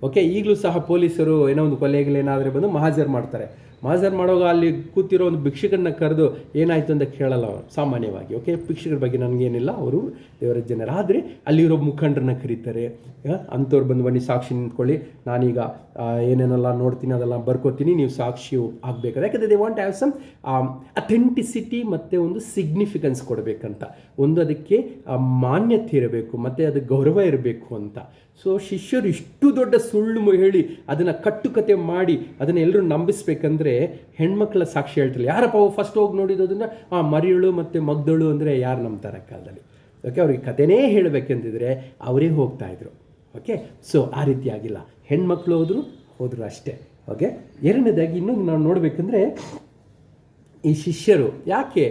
S1: ಓಕೆ, ಈಗಲೂ ಸಹ ಪೊಲೀಸರು ಏನೋ ಒಂದು ಕೊಲೆಗಳೇನಾದರೆ ಬಂದು ಮಹಾಜರ್ ಮಾಡ್ತಾರೆ. ಮಹಾಜರ್ ಮಾಡುವಾಗ ಅಲ್ಲಿ ಕೂತಿರೋ ಒಂದು ಭಿಕ್ಷಕರನ್ನ ಕರೆದು ಏನಾಯಿತು ಅಂತ ಕೇಳಲ್ಲ ಅವರು ಸಾಮಾನ್ಯವಾಗಿ. ಓಕೆ, ಭಿಕ್ಷಕರ ಬಗ್ಗೆ ನನಗೇನಿಲ್ಲ, ಅವರು ದೇವರ ಜನರು. ಆದರೆ ಅಲ್ಲಿರೋ ಮುಖಂಡರನ್ನ ಕರೀತಾರೆ. ಅಂಥವ್ರು ಬಂದು ಬನ್ನಿ ಸಾಕ್ಷಿ ನಿಂತ್ಕೊಳ್ಳಿ, ನಾನೀಗ ಏನೇನೆಲ್ಲ ನೋಡ್ತೀನಿ ಅದೆಲ್ಲ ಬರ್ಕೋತೀನಿ, ನೀವು ಸಾಕ್ಷಿ ಆಗಬೇಕಾದ್ರೆ. ಯಾಕಂದರೆ they want have some authenticity ಮತ್ತು ಒಂದು ಸಿಗ್ನಿಫಿಕೆನ್ಸ್ ಕೊಡಬೇಕಂತ, ಒಂದು ಅದಕ್ಕೆ ಮಾನ್ಯತೆ ಇರಬೇಕು ಮತ್ತು ಅದು ಗೌರವ ಇರಬೇಕು ಅಂತ. ಸೊ ಶಿಷ್ಯರು ಇಷ್ಟು ದೊಡ್ಡ ಸುಳ್ಳು ಹೇಳಿ ಅದನ್ನು ಕಟ್ಟುಕತೆ ಮಾಡಿ ಅದನ್ನು ಎಲ್ಲರೂ ನಂಬಿಸ್ಬೇಕಂದ್ರೆ ಹೆಣ್ಮಕ್ಳ ಸಾಕ್ಷಿ ಹೇಳ್ತಿಲ್ಲ. ಯಾರಪ್ಪ ಫಸ್ಟ್ ಹೋಗಿ ನೋಡಿದ್ದನ್ನು ಮರಿಯಳು ಮತ್ತು ಮಗ್ದಳು ಅಂದರೆ ಯಾರು ನಂಬ್ತಾರೆ ಕಾಲದಲ್ಲಿ? ಓಕೆ, ಅವ್ರಿಗೆ ಕಥೆನೇ ಹೇಳಬೇಕಂತಿದ್ರೆ ಅವರೇ ಹೋಗ್ತಾಯಿದ್ರು. ಓಕೆ. ಸೊ ಆ ರೀತಿ ಆಗಿಲ್ಲ, ಹೆಣ್ಮಕ್ಳು ಹೋದರು ಅಷ್ಟೇ. ಓಕೆ. ಎರಡನೇದಾಗಿ ಇನ್ನೊಂದು ನಾವು ನೋಡಬೇಕಂದ್ರೆ, ಈ ಶಿಷ್ಯರು ಯಾಕೆ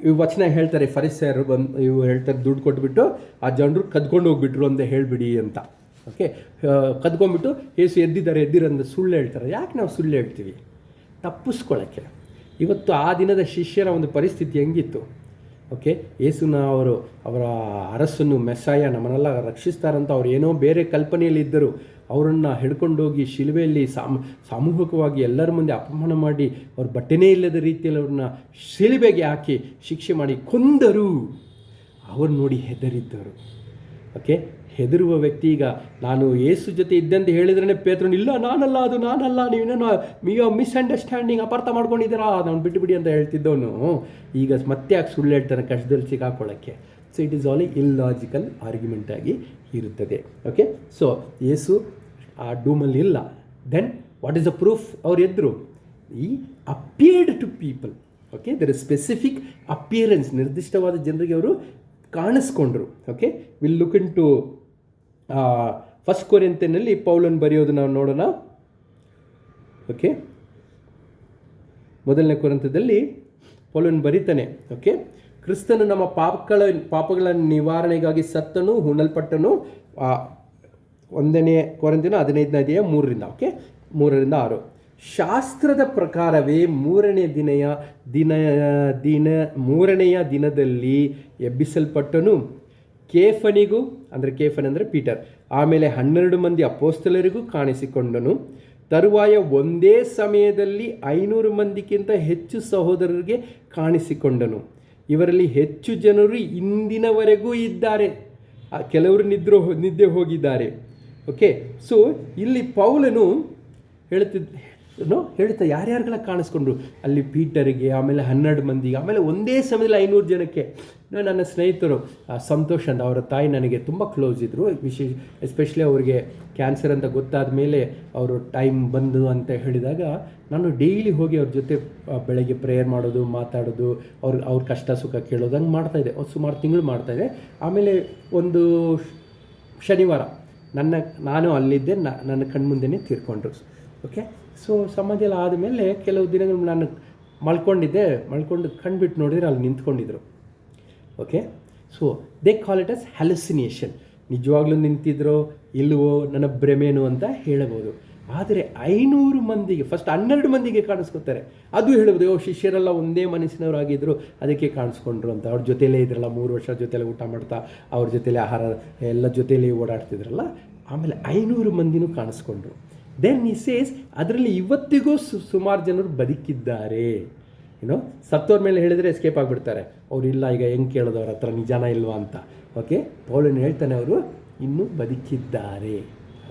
S1: ಇವು ವಚನ ಹೇಳ್ತಾರೆ, ಫರಿಸಾಯರು ಇವು ಹೇಳ್ತಾರೆ, ದುಡ್ಡು ಕೊಟ್ಬಿಟ್ಟು ಆ ಜನರು ಕದ್ಕೊಂಡು ಹೋಗ್ಬಿಟ್ರು ಅಂತ ಹೇಳಿಬಿಡಿ ಅಂತ. ಓಕೆ. ಕದ್ಕೊಂಡ್ಬಿಟ್ಟು ಏಸು ಎದ್ದಿರಂತ ಸುಳ್ಳು ಹೇಳ್ತಾರೆ. ಯಾಕೆ ನಾವು ಸುಳ್ಳು ಹೇಳ್ತೀವಿ? ತಪ್ಪಿಸ್ಕೊಳ್ಳೋಕ್ಕೆ. ಇವತ್ತು ಆ ದಿನದ ಶಿಷ್ಯರ ಒಂದು ಪರಿಸ್ಥಿತಿ ಹೆಂಗಿತ್ತು? ಓಕೆ. ಯೇಸುನ ಅವರ ಅರಸನ್ನು, ಮೆಸ್ಸಾಯ, ನಮ್ಮನ್ನೆಲ್ಲ ರಕ್ಷಿಸ್ತಾರಂತ ಅವ್ರು ಏನೋ ಬೇರೆ ಕಲ್ಪನೆಯಲ್ಲಿ ಇದ್ದರು. ಅವರನ್ನು ಹಿಡ್ಕೊಂಡೋಗಿ ಶಿಲುಬೆಯಲ್ಲಿ ಸಾಮೂಹಿಕವಾಗಿ ಎಲ್ಲರ ಮುಂದೆ ಅಪಮಾನ ಮಾಡಿ, ಅವ್ರ ಬಟ್ಟೆನೇ ಇಲ್ಲದ ರೀತಿಯಲ್ಲಿ ಅವ್ರನ್ನ ಶಿಲುಬೆಗೆ ಹಾಕಿ ಶಿಕ್ಷೆ ಮಾಡಿ ಕೊಂದರು. ಅವ್ರು ನೋಡಿ ಹೆದರಿದ್ದರು. ಓಕೆ. ಹೆದರುವ ವ್ಯಕ್ತಿ ಈಗ ನಾನು ಯೇಸು ಜೊತೆ ಇದ್ದಂತೆ ಹೇಳಿದ್ರೇ ಪೇತ್ರನು, ಇಲ್ಲ ನಾನಲ್ಲ, ಅದು ನಾನಲ್ಲ, ನೀವೇನೋ ಮಿಸ್ಅಂಡರ್ಸ್ಟ್ಯಾಂಡಿಂಗ್, ಅಪಾರ್ಥ ಮಾಡ್ಕೊಂಡಿದ್ದೀರಾ, ನಾನು ಬಿಟ್ಟು ಅಂತ ಹೇಳ್ತಿದ್ದವನು ಈಗ ಮತ್ತೆ ಯಾಕೆ ಸುಳ್ಳು ಹೇಳ್ತಾನೆ ಕಷ್ಟದಲ್ಲಿ ಸಿಕ್ಕಾಕೊಳ್ಳೋಕ್ಕೆ? So it is all illogical argument ಆಗಿ ಇರುತ್ತದೆ. ಓಕೆ. ಸೊ ಯೇಸು ಆ ಡೂಮಲ್ಲಿ ಇಲ್ಲ. Then what is the proof? ಅವ್ರು ಎದ್ರು, he appeared to people. Okay. There is specific appearance, ನಿರ್ದಿಷ್ಟವಾದ ಜನರಿಗೆ ಅವರು ಕಾಣಿಸ್ಕೊಂಡ್ರು. Okay. Will look into 1 ಕೊರಿಂಥಿಯನಲ್ಲಿ ಪೌಲನು ಬರೆಯೋದು ನಾವು ನೋಡೋಣ. ಓಕೆ. 1 ಕೊರಿಂಥದಲ್ಲಿ ಪೌಲನು ಬರೀತಾನೆ. ಓಕೆ. ಕ್ರಿಸ್ತನು ನಮ್ಮ ಪಾಪಗಳ ನಿವಾರಣೆಗಾಗಿ ಸತ್ತನು, ಹುಣಲ್ಪಟ್ಟನು. 1 ಕೊರಿಂಥಿಯನ 15:3. ಓಕೆ. 3-6. ಶಾಸ್ತ್ರದ ಪ್ರಕಾರವೇ ಮೂರನೆಯ ದಿನದಲ್ಲಿ ಎಬ್ಬಿಸಲ್ಪಟ್ಟನು. ಕೇಫನಿಗೂ, ಕೇಫನ್ ಅಂದರೆ ಪೀಟರ್, ಆಮೇಲೆ 12 ಮಂದಿ ಅಪೊಸ್ತಲರಿಗೂ ಕಾಣಿಸಿಕೊಂಡನು. ತರುವಾಯ ಒಂದೇ ಸಮಯದಲ್ಲಿ 500 ಮಂದಿಗಿಂತ ಹೆಚ್ಚು ಸಹೋದರರಿಗೆ ಕಾಣಿಸಿಕೊಂಡನು. ಇವರಲ್ಲಿ ಹೆಚ್ಚು ಜನರು ಇಂದಿನವರೆಗೂ ಇದ್ದಾರೆ, ಕೆಲವರು ನಿದ್ದೆ ಹೋಗಿದ್ದಾರೆ. ಓಕೆ. ಸೊ ಇಲ್ಲಿ ಪೌಲನು ಹೇಳ್ತಾ ಯಾರ್ಯಾರಿಗೆಲ್ಲ ಕಾಣಿಸ್ಕೊಂಡ್ರು ಅಲ್ಲಿ? ಪೀಟರಿಗೆ, ಆಮೇಲೆ 12 ಮಂದಿಗೆ, ಆಮೇಲೆ ಒಂದೇ ಸಮಯದಲ್ಲಿ 500 ಜನಕ್ಕೆ. ನನ್ನ ಸ್ನೇಹಿತರು ಸಂತೋಷ್ ಅಂತ, ಅವರ ತಾಯಿ ನನಗೆ ತುಂಬ ಕ್ಲೋಸ್ ಇದ್ದರು. ಎಸ್ಪೆಷಲಿ ಅವ್ರಿಗೆ ಕ್ಯಾನ್ಸರ್ ಅಂತ ಗೊತ್ತಾದ ಮೇಲೆ ಅವರು ಟೈಮ್ ಬಂದು ಅಂತ ಹೇಳಿದಾಗ ನಾನು ಡೈಲಿ ಹೋಗಿ ಅವ್ರ ಜೊತೆ ಬೆಳಗ್ಗೆ ಪ್ರೇಯರ್ ಮಾಡೋದು, ಮಾತಾಡೋದು, ಅವ್ರ ಕಷ್ಟ ಸುಖ ಕೇಳೋದು, ಹಂಗೆ ಮಾಡ್ತಾಯಿದ್ದೆ. ಸುಮಾರು ತಿಂಗಳು ಮಾಡ್ತಾಯಿದ್ದೆ. ಆಮೇಲೆ ಒಂದು ಶನಿವಾರ ನಾನು ಅಲ್ಲಿದ್ದೆ, ನನ್ನ ಕಣ್ಮುಂದೆನೇ ತೀರ್ಕೊಂಡ್ರು. ಓಕೆ. ಸೊ ಸಮಾಧಿ ಎಲ್ಲ ಆದಮೇಲೆ ಕೆಲವು ದಿನಗಳು ನಾನು ಮಲ್ಕೊಂಡು ಕಂಡುಬಿಟ್ಟು ನೋಡಿದ್ರೆ ಅಲ್ಲಿ ನಿಂತ್ಕೊಂಡಿದ್ರು. Okay. So they call it as hallucination. ನಿಜವಾಗ್ಲೂ ನಿಂತಿದ್ರೋ ಇಲ್ಲವೋ, ನನ್ನ ಭ್ರಮೇನು ಅಂತ ಹೇಳಬಹುದು. ಆದರೆ 500 ಮಂದಿಗೆ, ಫಸ್ಟ್ 12 ಮಂದಿಗೆ ಕಾಣಿಸ್ಕೊತಾರೆ. ಅದು ಹೇಳ್ಬೋದು, ಶಿಷ್ಯರೆಲ್ಲ ಒಂದೇ ಮನಸ್ಸಿನವರಾಗಿದ್ದರು, ಅದಕ್ಕೆ ಕಾಣಿಸ್ಕೊಂಡ್ರು ಅಂತ. ಅವ್ರ ಜೊತೆಲೇ ಇದ್ರಲ್ಲ, 3 ವರ್ಷ ಜೊತೆಲೇ ಊಟ ಮಾಡ್ತಾ, ಅವ್ರ ಜೊತೆಲೇ ಆಹಾರ ಎಲ್ಲ ಜೊತೆಲೇ ಓಡಾಡ್ತಿದ್ರಲ್ಲ. ಆಮೇಲೆ 500 ಮಂದಿನೂ ಕಾಣಿಸ್ಕೊಂಡ್ರು. ದೆನ್ ಈ ಸೇಸ್ ಅದರಲ್ಲಿ ಇವತ್ತಿಗೂ ಸುಮಾರು ಜನರು ಬದುಕಿದ್ದಾರೆ. ಸತ್ತೋರ ಮೇಲೆ ಹೇಳಿದರೆ ಎಸ್ಕೇಪ್ ಆಗಿಬಿಡ್ತಾರೆ. ಅವರಿಲ್ಲ, ಈಗ ಹೆಂಗೆ ಕೇಳೋದು ಅವ್ರ ಹತ್ರ ನಿಜಾನ ಇಲ್ವಾ ಅಂತ. ಓಕೆ. ಪೌಲನು ಹೇಳ್ತಾನೆ ಅವರು ಇನ್ನೂ ಬದುಕಿದ್ದಾರೆ.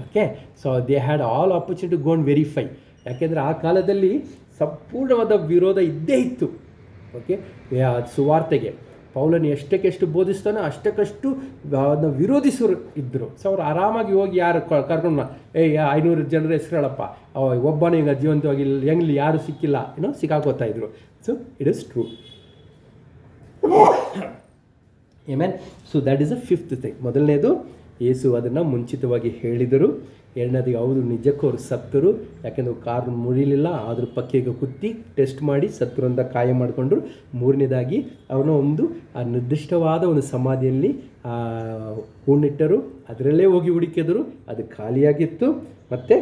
S1: Okay. So they had all opportunity to go and verify. ಯಾಕೆಂದರೆ ಆ ಕಾಲದಲ್ಲಿ ಸಂಪೂರ್ಣವಾದ ವಿರೋಧ ಇದ್ದೇ ಇತ್ತು. ಓಕೆ. ಸುವಾರ್ತೆಗೆ ಪೌಲನು ಎಷ್ಟಕ್ಕೆಷ್ಟು ಬೋಧಿಸ್ತಾನೋ ಅಷ್ಟಕ್ಕಷ್ಟು ವಿರೋಧಿಸೋರು ಇದ್ದರು. ಸೊ ಅವ್ರು ಆರಾಮಾಗಿ ಹೋಗಿ ಯಾರು ಕರ್ಕೊಂಡು 500 ಜನರ ಹೆಸರು ಹೇಳಪ್ಪ, ಒಬ್ಬನೇ ಈಗ ಜೀವಂತವಾಗಿ ಹೆಂಗ್ಲಿ ಯಾರು ಸಿಕ್ಕಿಲ್ಲ ಸಿಕ್ಕಾಕೋತಾ ಇದ್ರು. So it is true. Amen. So that is a 5th thing. ಮೊದಲನೇದು, ಯೇಸು ಅದನ್ನು ಮುಂಚಿತವಾಗಿ ಹೇಳಿದರು. ಎರಡನೇದು, ಹೌದು ನಿಜಕ್ಕೂ ಅವರು ಸತ್ತರು, ಯಾಕೆಂದರೆ ಕಾರು ಮುರಿಲಿಲ್ಲ, ಆದರೂ ಪಕ್ಕೆಗೆ ಕುತ್ತಿ ಟೆಸ್ಟ್ ಮಾಡಿ ಸತ್ತರು ಅಂತ ಕಾಯ ಮಾಡಿಕೊಂಡ್ರು. ಮೂರನೇದಾಗಿ ಅವನ ಒಂದು ನಿರ್ದಿಷ್ಟವಾದ ಒಂದು ಸಮಾಧಿಯಲ್ಲಿ ಹೂಣಿಟ್ಟರು, ಅದರಲ್ಲೇ ಹೋಗಿ ಹುಡುಕಿದರು, ಅದು ಖಾಲಿಯಾಗಿತ್ತು. ಮತ್ತು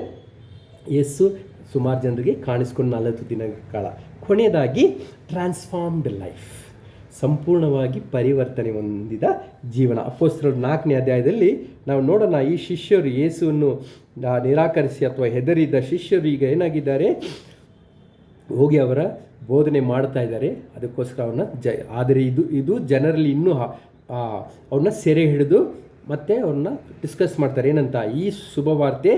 S1: ಯೇಸು ಸುಮಾರು ಜನರಿಗೆ ಕಾಣಿಸ್ಕೊಂಡು 40 ದಿನಗಳ ಕಾಲ. ಕೊನೆಯದಾಗಿ ಟ್ರಾನ್ಸ್ಫಾರ್ಮ್ಡ್ ಲೈಫ್, ಸಂಪೂರ್ಣವಾಗಿ ಪರಿವರ್ತನೆ ಹೊಂದಿದ ಜೀವನ. ಅಪೊಸ್ತಲರ 4ನೇ ಅಧ್ಯಾಯದಲ್ಲಿ ನಾವು ನೋಡೋಣ. ಈ ಶಿಷ್ಯರು ಯೇಸುವನ್ನು ನಿರಾಕರಿಸಿ ಅಥವಾ ಹೆದರಿದ್ದ ಶಿಷ್ಯರು ಈಗ ಏನಾಗಿದ್ದಾರೆ, ಹೋಗಿ ಅವರ ಬೋಧನೆ ಮಾಡ್ತಾ ಇದ್ದಾರೆ. ಅದಕ್ಕೋಸ್ಕರ ಅವ್ರನ್ನ ಆದರೆ ಇದು ಜನರಲ್ಲಿ ಇನ್ನೂ ಅವ್ರನ್ನ ಸೆರೆ ಹಿಡಿದು ಮತ್ತು ಅವ್ರನ್ನ ಡಿಸ್ಕಸ್ ಮಾಡ್ತಾರೆ. ಏನಂತ, ಈ ಶುಭವಾರ್ತೆ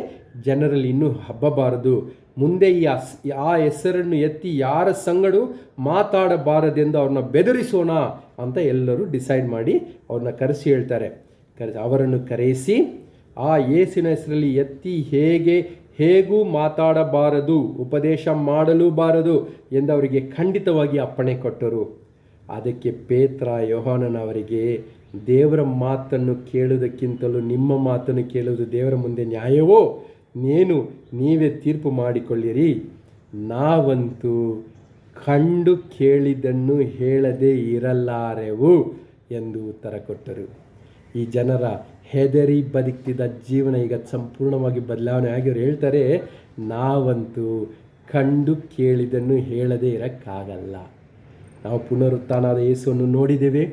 S1: ಜನರಲ್ಲಿ ಇನ್ನೂ ಹಬ್ಬಬಾರದು, ಮುಂದೆ ಆ ಹೆಸರನ್ನು ಎತ್ತಿ ಯಾರ ಸಂಗಡೂ ಮಾತಾಡಬಾರದೆಂದು ಅವ್ರನ್ನ ಬೆದರಿಸೋಣ ಅಂತ ಎಲ್ಲರೂ ಡಿಸೈಡ್ ಮಾಡಿ ಅವ್ರನ್ನ ಕರೆಸಿ ಹೇಳ್ತಾರೆ. ಅವರನ್ನು ಕರೆಸಿ ಆ ಯೇಸುವಿನ ಹೆಸರಲ್ಲಿ ಎತ್ತಿ ಹೇಗೂ ಮಾತಾಡಬಾರದು, ಉಪದೇಶ ಮಾಡಲೂಬಾರದು ಎಂದು ಅವರಿಗೆ ಖಂಡಿತವಾಗಿ ಅಪ್ಪಣೆ ಕೊಟ್ಟರು. ಅದಕ್ಕೆ ಪೇತ್ರ ಯೋಹಾನನವರಿಗೆ, ದೇವರ ಮಾತನ್ನು ಕೇಳುವುದಕ್ಕಿಂತಲೂ ನಿಮ್ಮ ಮಾತನ್ನು ಕೇಳುವುದು ದೇವರ ಮುಂದೆ ನ್ಯಾಯವೋ? ನೀವೇ ತೀರ್ಪು ಮಾಡಿಕೊಳ್ಳಿರಿ. ನಾವಂತೂ ಕಂಡು ಕೇಳಿದ್ದನ್ನು ಹೇಳದೇ ಇರಲಾರೆವು ಎಂದು ಉತ್ತರ ಕೊಟ್ಟರು. ಈ ಜನರ ಹೆದರಿ ಬದುಕ್ತಿದ್ದ ಜೀವನ ಈಗ ಸಂಪೂರ್ಣವಾಗಿ ಬದಲಾವಣೆ ಆಗಿ ಅವ್ರು ಹೇಳ್ತಾರೆ, ನಾವಂತೂ ಕಂಡು ಕೇಳಿದ್ದನ್ನು ಹೇಳದೇ ಇರೋಕ್ಕಾಗಲ್ಲ. ನಾವು ಪುನರುತ್ಥಾನದ ಯೇಸುವನ್ನು ನೋಡಿದ್ದೇವೆ,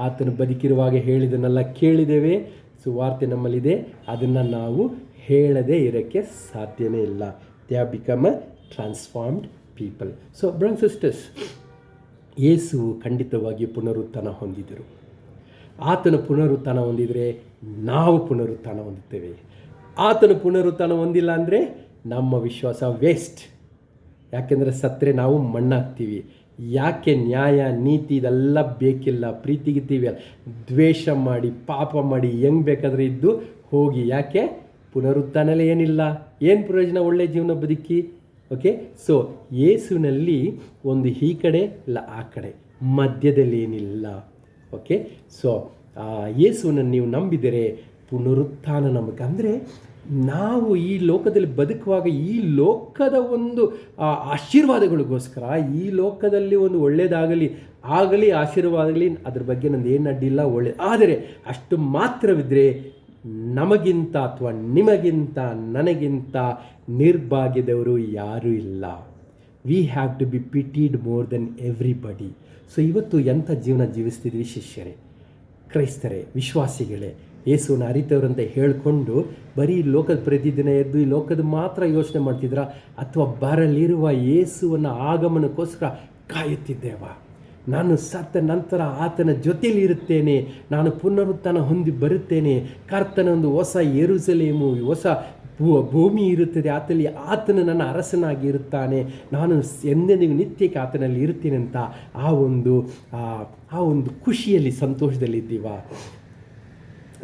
S1: ಆತನು ಬದುಕಿರುವಾಗ ಹೇಳಿದನ್ನೆಲ್ಲ ಕೇಳಿದ್ದೇವೆ, ಸುವಾರ್ತೆ ನಮ್ಮಲ್ಲಿದೆ, ಅದನ್ನು ನಾವು ಹೇಳದೇ ಇರೋಕ್ಕೆ ಸಾಧ್ಯವೇ ಇಲ್ಲ. They have become a transformed people. So brothers and sisters, ಯೇಸು ಖಂಡಿತವಾಗಿ ಪುನರುತ್ಥಾನ ಹೊಂದಿದರು. ಆತನ ಪುನರುತ್ಥಾನ ಹೊಂದಿದರೆ ನಾವು ಪುನರುತ್ಥಾನ ಹೊಂದುತ್ತೇವೆ. ಆತನ ಪುನರುತ್ಥಾನ ಹೊಂದಿಲ್ಲ ಅಂದರೆ ನಮ್ಮ ವಿಶ್ವಾಸ ವೇಸ್ಟ್. ಯಾಕೆಂದರೆ ಸತ್ತರೆ ನಾವು ಮಣ್ಣಾಗ್ತೀವಿ. ಯಾಕೆ ನ್ಯಾಯ ನೀತಿ ಇದೆಲ್ಲ ಬೇಕಿಲ್ಲ. ಪ್ರೀತಿಗಿತ್ತೀವಿ, ದ್ವೇಷ ಮಾಡಿ ಪಾಪ ಮಾಡಿ ಹೆಂಗೆ ಬೇಕಾದರೆ ಇದ್ದು ಹೋಗಿ. ಯಾಕೆ? ಪುನರುತ್ಥಾನಲೇ ಏನಿಲ್ಲ. ಏನು ಪ್ರಯೋಜನ ಒಳ್ಳೆ ಜೀವನ ಬದುಕಿ? ಓಕೆ, ಸೊ ಯೇಸುವಿನಲ್ಲಿ ಒಂದು ಈ ಕಡೆ ಇಲ್ಲ ಆ ಕಡೆ, ಮಧ್ಯದಲ್ಲಿ ಏನಿಲ್ಲ. ಓಕೆ, ಸೊ ಯೇಸುವನ್ನು ನೀವು ನಂಬಿದರೆ ಪುನರುತ್ಥಾನ ನಮಗೆ. ಅಂದರೆ ನಾವು ಈ ಲೋಕದಲ್ಲಿ ಬದುಕುವಾಗ ಈ ಲೋಕದ ಒಂದು ಆಶೀರ್ವಾದಗಳಿಗೋಸ್ಕರ, ಈ ಲೋಕದಲ್ಲಿ ಒಂದು ಒಳ್ಳೆಯದಾಗಲಿ ಆಶೀರ್ವಾದಗಲಿ, ಅದ್ರ ಬಗ್ಗೆ ನಂದು ಏನು ಅಡ್ಡಿಲ್ಲ, ಆದರೆ ಅಷ್ಟು ಮಾತ್ರವಿದ್ದರೆ ನಮಗಿಂತ ಅಥವಾ ನಿಮಗಿಂತ ನನಗಿಂತ ನಿರ್ಭಾಗ್ಯದವರು ಯಾರೂ ಇಲ್ಲ. We have to be pitied more than everybody. So ಇವತ್ತು ಎಂಥ ಜೀವನ ಜೀವಿಸ್ತಿದ್ವಿ ಶಿಷ್ಯರೇ, ಕ್ರೈಸ್ತರೇ, ವಿಶ್ವಾಸಿಗಳೇ, ಯೇಸುವನ್ನು ಅರಿತವರಂತ ಹೇಳಿಕೊಂಡು ಬರೀ ಲೋಕದ ಪ್ರತಿದಿನ ಎದ್ದು ಈ ಲೋಕದ ಮಾತ್ರ ಯೋಚನೆ ಮಾಡ್ತಿದ್ರ, ಅಥವಾ ಬರಲಿರುವ ಯೇಸುವನ್ನು ಆಗಮನಕ್ಕೋಸ್ಕರ ಕಾಯುತ್ತಿದ್ದೇವ? ನಾನು ಸತ್ತ ನಂತರ ಆತನ ಜೊತೆಯಲ್ಲಿ ಇರುತ್ತೇನೆ, ನಾನು ಪುನರುತ್ಥಾನ ಹೊಂದಿ ಬರುತ್ತೇನೆ, ಕರ್ತನ ಒಂದು ಹೊಸ ಯೆರೂಸಲೇಮು, ಹೊಸ ಭೂಮಿ ಇರುತ್ತದೆ, ಆತನು ನನ್ನ ಅರಸನಾಗಿ ಇರುತ್ತಾನೆ, ನಾನು ಎಂದೆಂದಿಗೂ ನಿತ್ಯಕ್ಕೆ ಆತನಲ್ಲಿ ಇರ್ತೀನಿ ಅಂತ ಆ ಒಂದು ಖುಷಿಯಲ್ಲಿ ಸಂತೋಷದಲ್ಲಿದ್ದೀವ?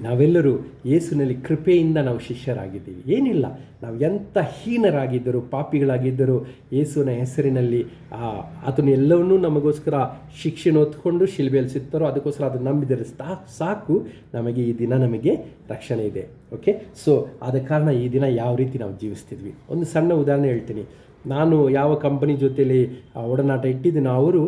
S1: ನಾವೆಲ್ಲರೂ ಯೇಸುನಲ್ಲಿ ಕೃಪೆಯಿಂದ ನಾವು ಶಿಷ್ಯರಾಗಿದ್ದೀವಿ. ಏನಿಲ್ಲ, ನಾವು ಎಂಥ ಹೀನರಾಗಿದ್ದರು, ಪಾಪಿಗಳಾಗಿದ್ದರು, ಯೇಸುವಿನ ಹೆಸರಿನಲ್ಲಿ ಆತನು ಎಲ್ಲವನ್ನೂ ನಮಗೋಸ್ಕರ ಶಿಕ್ಷೆನ ಹೊತ್ಕೊಂಡು ಶಿಲ್ಬೆಯಲ್ಲಿ ಸಿಗ್ತಾರೋ ಅದಕ್ಕೋಸ್ಕರ ಅದನ್ನು ನಂಬಿದರೆ ಸಾಕು, ನಮಗೆ ಈ ದಿನ ನಮಗೆ ರಕ್ಷಣೆ ಇದೆ. ಓಕೆ, ಸೊ ಆದ ಕಾರಣ ಈ ದಿನ ಯಾವ ರೀತಿ ನಾವು ಜೀವಿಸ್ತಿದ್ವಿ, ಒಂದು ಸಣ್ಣ ಉದಾಹರಣೆ ಹೇಳ್ತೀನಿ. ನಾನು ಯಾವ ಕಂಪನಿ ಜೊತೆಯಲ್ಲಿ ಒಡನಾಟ ಇಟ್ಟಿದ್ದೀನೋ ಅವರು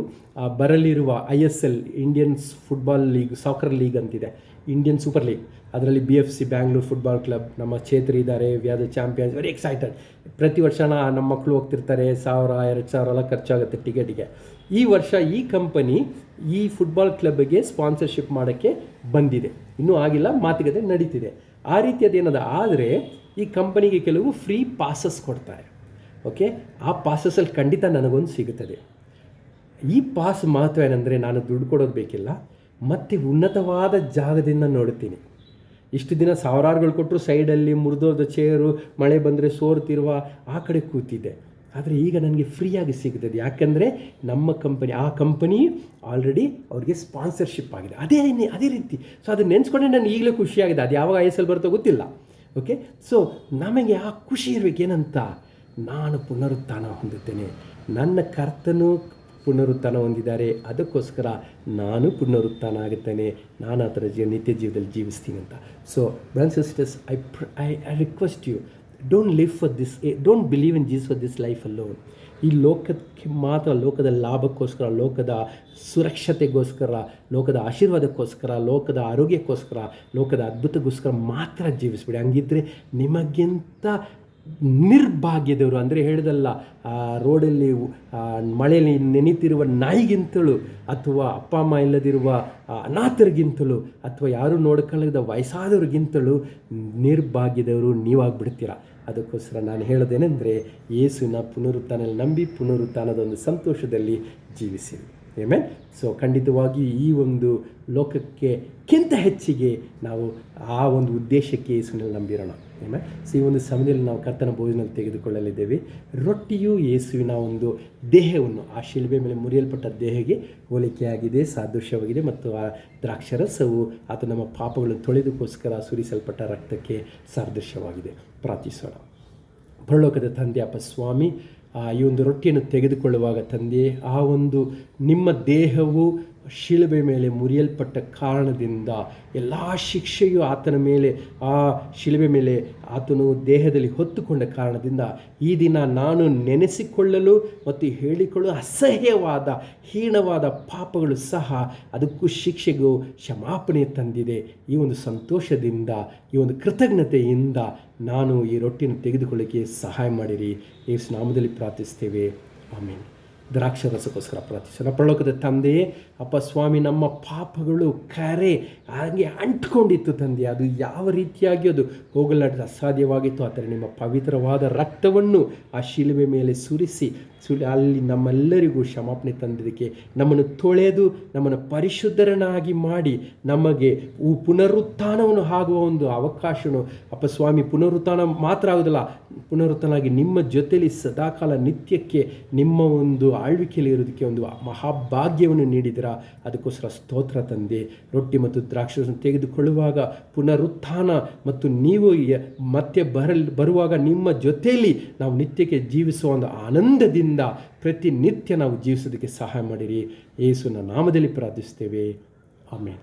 S1: ಬರಲಿರುವ ISL, Indians football league, soccer league ಅಂತಿದೆ, ಇಂಡಿಯನ್ ಸೂಪರ್ ಲೀಗ್, ಅದರಲ್ಲಿ BFC ಬ್ಯಾಂಗ್ಳೂರ್ ಫುಟ್ಬಾಲ್ ಕ್ಲಬ್, ನಮ್ಮ ಚೇತರಿ ಇದ್ದಾರೆ, we are the champions, very excited. ಪ್ರತಿ ವರ್ಷ ನಮ್ಮ ಮಕ್ಕಳು ಹೋಗ್ತಿರ್ತಾರೆ, 1000-2000 ಎಲ್ಲ ಖರ್ಚಾಗುತ್ತೆ ಟಿಕೆಟಿಗೆ. ಈ ವರ್ಷ ಈ ಕಂಪನಿ ಈ ಫುಟ್ಬಾಲ್ ಕ್ಲಬ್ಗೆ ಸ್ಪಾನ್ಸರ್ಶಿಪ್ ಮಾಡೋಕ್ಕೆ ಬಂದಿದೆ, ಇನ್ನೂ ಆಗಿಲ್ಲ, ಮಾತುಕತೆ ನಡೀತಿದೆ. ಆ ರೀತಿಯದೇನದ, ಆದರೆ ಈ ಕಂಪನಿಗೆ ಕೆಲವು ಫ್ರೀ ಪಾಸಸ್ ಕೊಡ್ತಾರೆ. ಓಕೆ, ಆ ಪಾಸಸ್ಸಲ್ಲಿ ಖಂಡಿತ ನನಗೊಂದು ಸಿಗುತ್ತದೆ. ಈ ಪಾಸ್ ಮಹತ್ವ ಏನಂದರೆ, ನಾನು ದುಡ್ಡು ಕೊಡೋದು ಬೇಕಿಲ್ಲ, ಮತ್ತು ಉನ್ನತವಾದ ಜಾಗದಿಂದ ನೋಡ್ತೀನಿ. ಇಷ್ಟು ದಿನ ಸಾವಿರಾರುಗಳು ಕೊಟ್ಟರು ಸೈಡಲ್ಲಿ ಮುರಿದೋದ ಚೇರು, ಮಳೆ ಬಂದರೆ ಸೋರ್ತಿರುವ ಆ ಕಡೆ ಕೂತಿದ್ದೆ. ಆದರೆ ಈಗ ನನಗೆ ಫ್ರೀಯಾಗಿ ಸಿಗ್ತದೆ. ಯಾಕಂದರೆ ನಮ್ಮ ಆ ಕಂಪನಿ ಆಲ್ರೆಡಿ ಅವ್ರಿಗೆ ಸ್ಪಾನ್ಸರ್ಶಿಪ್ ಆಗಿದೆ. ಅದೇ ರೀತಿ. ಸೊ ಅದನ್ನು ನೆನೆಸ್ಕೊಂಡೆ ನಾನು ಈಗಲೇ ಖುಷಿಯಾಗಿದೆ. ಅದು ಯಾವಾಗ ISL ಬರುತ್ತೋ ಗೊತ್ತಿಲ್ಲ. ಓಕೆ, ಸೊ ನಮಗೆ ಆ ಖುಷಿ ಇರಬೇಕೇನಂತ, ನಾನು ಪುನರುತ್ಥಾನ ಹೊಂದುತ್ತೇನೆ, ನನ್ನ ಕರ್ತನು ಪುನರುತ್ಥಾನ ಹೊಂದಿದ್ದಾರೆ, ಅದಕ್ಕೋಸ್ಕರ ನಾನು ಪುನರುತ್ಥಾನ ಆಗುತ್ತೇನೆ, ನಾನು ಆ ಥರ ನಿತ್ಯ ಜೀವದಲ್ಲಿ ಜೀವಿಸ್ತೀನಿ ಅಂತ. So brothers and sisters, I request you, don't believe in Jesus for this life alone. ಈ ಲೋಕಕ್ಕೆ ಮಾತ್ರ, ಲೋಕದ ಲಾಭಕ್ಕೋಸ್ಕರ, ಲೋಕದ ಸುರಕ್ಷತೆಗೋಸ್ಕರ, ಲೋಕದ ಆಶೀರ್ವಾದಕ್ಕೋಸ್ಕರ, ಲೋಕದ ಆರೋಗ್ಯಕ್ಕೋಸ್ಕರ, ಲೋಕದ ಅದ್ಭುತಕ್ಕೋಸ್ಕರ ಮಾತ್ರ ಜೀವಿಸ್ಬಿಡಿ. ಹಂಗಿದ್ರೆ ನಿಮಗಿಂತ ನಿರ್ಭಾಗ್ಯದವರು, ಅಂದರೆ ಹೇಳಿದಲ್ಲ, ರೋಡಲ್ಲಿ ಮಳೆಯಲ್ಲಿ ನೆನೀತಿರುವ ನಾಯಿಗಿಂತಲೂ, ಅಥವಾ ಅಪ್ಪ ಅಮ್ಮ ಇಲ್ಲದಿರುವ ಅನಾಥರಿಗಿಂತಲೂ, ಅಥವಾ ಯಾರೂ ನೋಡ್ಕೊಳ್ಳದ ವಯಸ್ಸಾದವ್ರಿಗಿಂತಲೂ ನಿರ್ಭಾಗ್ಯದವರು ನೀವಾಗಿಬಿಡ್ತೀರ. ಅದಕ್ಕೋಸ್ಕರ ನಾನು ಹೇಳೋದೇನೆಂದರೆ, ಯೇಸುವಿನ ಪುನರುತ್ಥಾನದಲ್ಲಿ ನಂಬಿ ಪುನರುತ್ಥಾನದ ಒಂದು ಸಂತೋಷದಲ್ಲಿ ಜೀವಿಸಿರಿ. ಆಮೆನ್. ಸೊ ಖಂಡಿತವಾಗಿ ಈ ಒಂದು ಲೋಕಕ್ಕಿಂತ ಹೆಚ್ಚಿಗೆ ನಾವು ಆ ಒಂದು ಉದ್ದೇಶಕ್ಕೆ ಯೇಸುವಿನಲ್ಲಿ ನಂಬಿರೋಣ. ಆಮೆನ್. ಸೊ ಈ ಒಂದು ಸಮಯದಲ್ಲಿ ನಾವು ಕರ್ತನ ಭೋಜನಲ್ಲಿ ತೆಗೆದುಕೊಳ್ಳಲಿದ್ದೇವೆ. ರೊಟ್ಟಿಯು ಯೇಸುವಿನ ಒಂದು ದೇಹವನ್ನು, ಆ ಶಿಲುಬೆ ಮೇಲೆ ಮುರಿಯಲ್ಪಟ್ಟ ದೇಹಕ್ಕೆ ಹೋಲಿಕೆಯಾಗಿದೆ, ಸಾದೃಶ್ಯವಾಗಿದೆ, ಮತ್ತು ಆ ದ್ರಾಕ್ಷರಸವು ಆತ ನಮ್ಮ ಪಾಪಗಳನ್ನು ತೊಳೆದಕ್ಕೋಸ್ಕರ ಸುರಿಸಲ್ಪಟ್ಟ ರಕ್ತಕ್ಕೆ ಸಾದೃಶ್ಯವಾಗಿದೆ. ಪ್ರಾರ್ಥಿಸೋಣ. ಪರಲೋಕದ ತಂದೆ, ಅಪ್ಪ ಸ್ವಾಮಿ, ಈ ಒಂದು ರೊಟ್ಟಿಯನ್ನು ತೆಗೆದುಕೊಳ್ಳುವಾಗ ತಂದೆ, ಆ ಒಂದು ನಿಮ್ಮ ದೇಹವು ಶಿಲುಬೆ ಮೇಲೆ ಮುರಿಯಲ್ಪಟ್ಟ ಕಾರಣದಿಂದ ಎಲ್ಲ ಶಿಕ್ಷೆಯು ಆತನ ಮೇಲೆ, ಆ ಶಿಲುಬೆ ಮೇಲೆ ಆತನು ದೇಹದಲ್ಲಿ ಹೊತ್ತುಕೊಂಡ ಕಾರಣದಿಂದ ಈ ದಿನ ನಾನು ನೆನೆಸಿಕೊಳ್ಳಲು ಮತ್ತು ಹೇಳಿಕೊಳ್ಳಲು ಅಸಹ್ಯವಾದ ಹೀನವಾದ ಪಾಪಗಳು ಸಹ ಅದಕ್ಕೂ ಶಿಕ್ಷೆಗೂ ಕ್ಷಮಾಪಣೆ ತಂದಿದೆ. ಈ ಒಂದು ಸಂತೋಷದಿಂದ, ಈ ಒಂದು ಕೃತಜ್ಞತೆಯಿಂದ ನಾನು ಈ ರೊಟ್ಟಿಯನ್ನು ತೆಗೆದುಕೊಳ್ಳಿಕ್ಕೆ ಸಹಾಯ ಮಾಡಿರಿ. ಯೇಸು ನಾಮದಲ್ಲಿ ಪ್ರಾರ್ಥಿಸ್ತೇವೆ, ಆಮೇಲೆ. ದ್ರಾಕ್ಷಾರಸಕ್ಕೋಸ್ಕರ ಪ್ರಾರ್ಥಿಸೋಣ. ಪರಲೋಕದ ತಂದೆಯೇ, ಅಪ್ಪ ಸ್ವಾಮಿ, ನಮ್ಮ ಪಾಪಗಳು ಕರೆ ಹಾಗೆ ಅಂಟ್ಕೊಂಡಿತ್ತು ತಂದೆ. ಅದು ಯಾವ ರೀತಿಯಾಗಿ ಅದು ಹೋಗಲಾಡಿದ ಅಸಾಧ್ಯವಾಗಿತ್ತು. ಆದರೆ ನಿಮ್ಮ ಪವಿತ್ರವಾದ ರಕ್ತವನ್ನು ಆ ಶಿಲುಬೆ ಮೇಲೆ ಸುರಿಸಿ ಅಲ್ಲಿ ನಮ್ಮೆಲ್ಲರಿಗೂ ಕ್ಷಮಾಪಣೆ ತಂದಿದ್ದಕ್ಕೆ, ನಮ್ಮನ್ನು ತೊಳೆದು ನಮ್ಮನ್ನು ಪರಿಶುದ್ಧರನ್ನಾಗಿ ಮಾಡಿ ನಮಗೆ ಪುನರುತ್ಥಾನವನ್ನು ಆಗುವ ಒಂದು ಅವಕಾಶವನ್ನು ಅಪ್ಪ ಸ್ವಾಮಿ, ಪುನರುತ್ಥಾನ ಮಾತ್ರ ಆಗೋದಿಲ್ಲ, ಪುನರುತ್ಥಾನಾಗಿ ನಿಮ್ಮ ಜೊತೆಯಲ್ಲಿ ಸದಾಕಾಲ ನಿತ್ಯಕ್ಕೆ ನಿಮ್ಮ ಒಂದು ಆಳ್ವಿಕೆಯಲ್ಲಿ ಇರೋದಕ್ಕೆ ಒಂದು ಮಹಾಭಾಗ್ಯವನ್ನು ನೀಡಿದಿರಾ. ಅದಕ್ಕೋಸ್ಕರ ಸ್ತೋತ್ರ ತಂದೆ. ರೊಟ್ಟಿ ಮತ್ತು ದ್ರಾಕ್ಷರಸವನ್ನು ತೆಗೆದುಕೊಳ್ಳುವಾಗ ಪುನರುತ್ಥಾನ ಮತ್ತು ನೀವು ಮತ್ತೆ ಬರುವಾಗ ನಿಮ್ಮ ಜೊತೆಯಲ್ಲಿ ನಾವು ನಿತ್ಯಕ್ಕೆ ಜೀವಿಸುವ ಒಂದು ಆನಂದದಿಂದ ಪ್ರತಿನಿತ್ಯ ನಾವು ಜೀವಿಸೋದಕ್ಕೆ ಸಹಾಯ ಮಾಡಿರಿ. ಯೇಸುವಿನ ನಾಮದಲ್ಲಿ ಪ್ರಾರ್ಥಿಸ್ತೇವೆ, ಆಮೇಲೆ.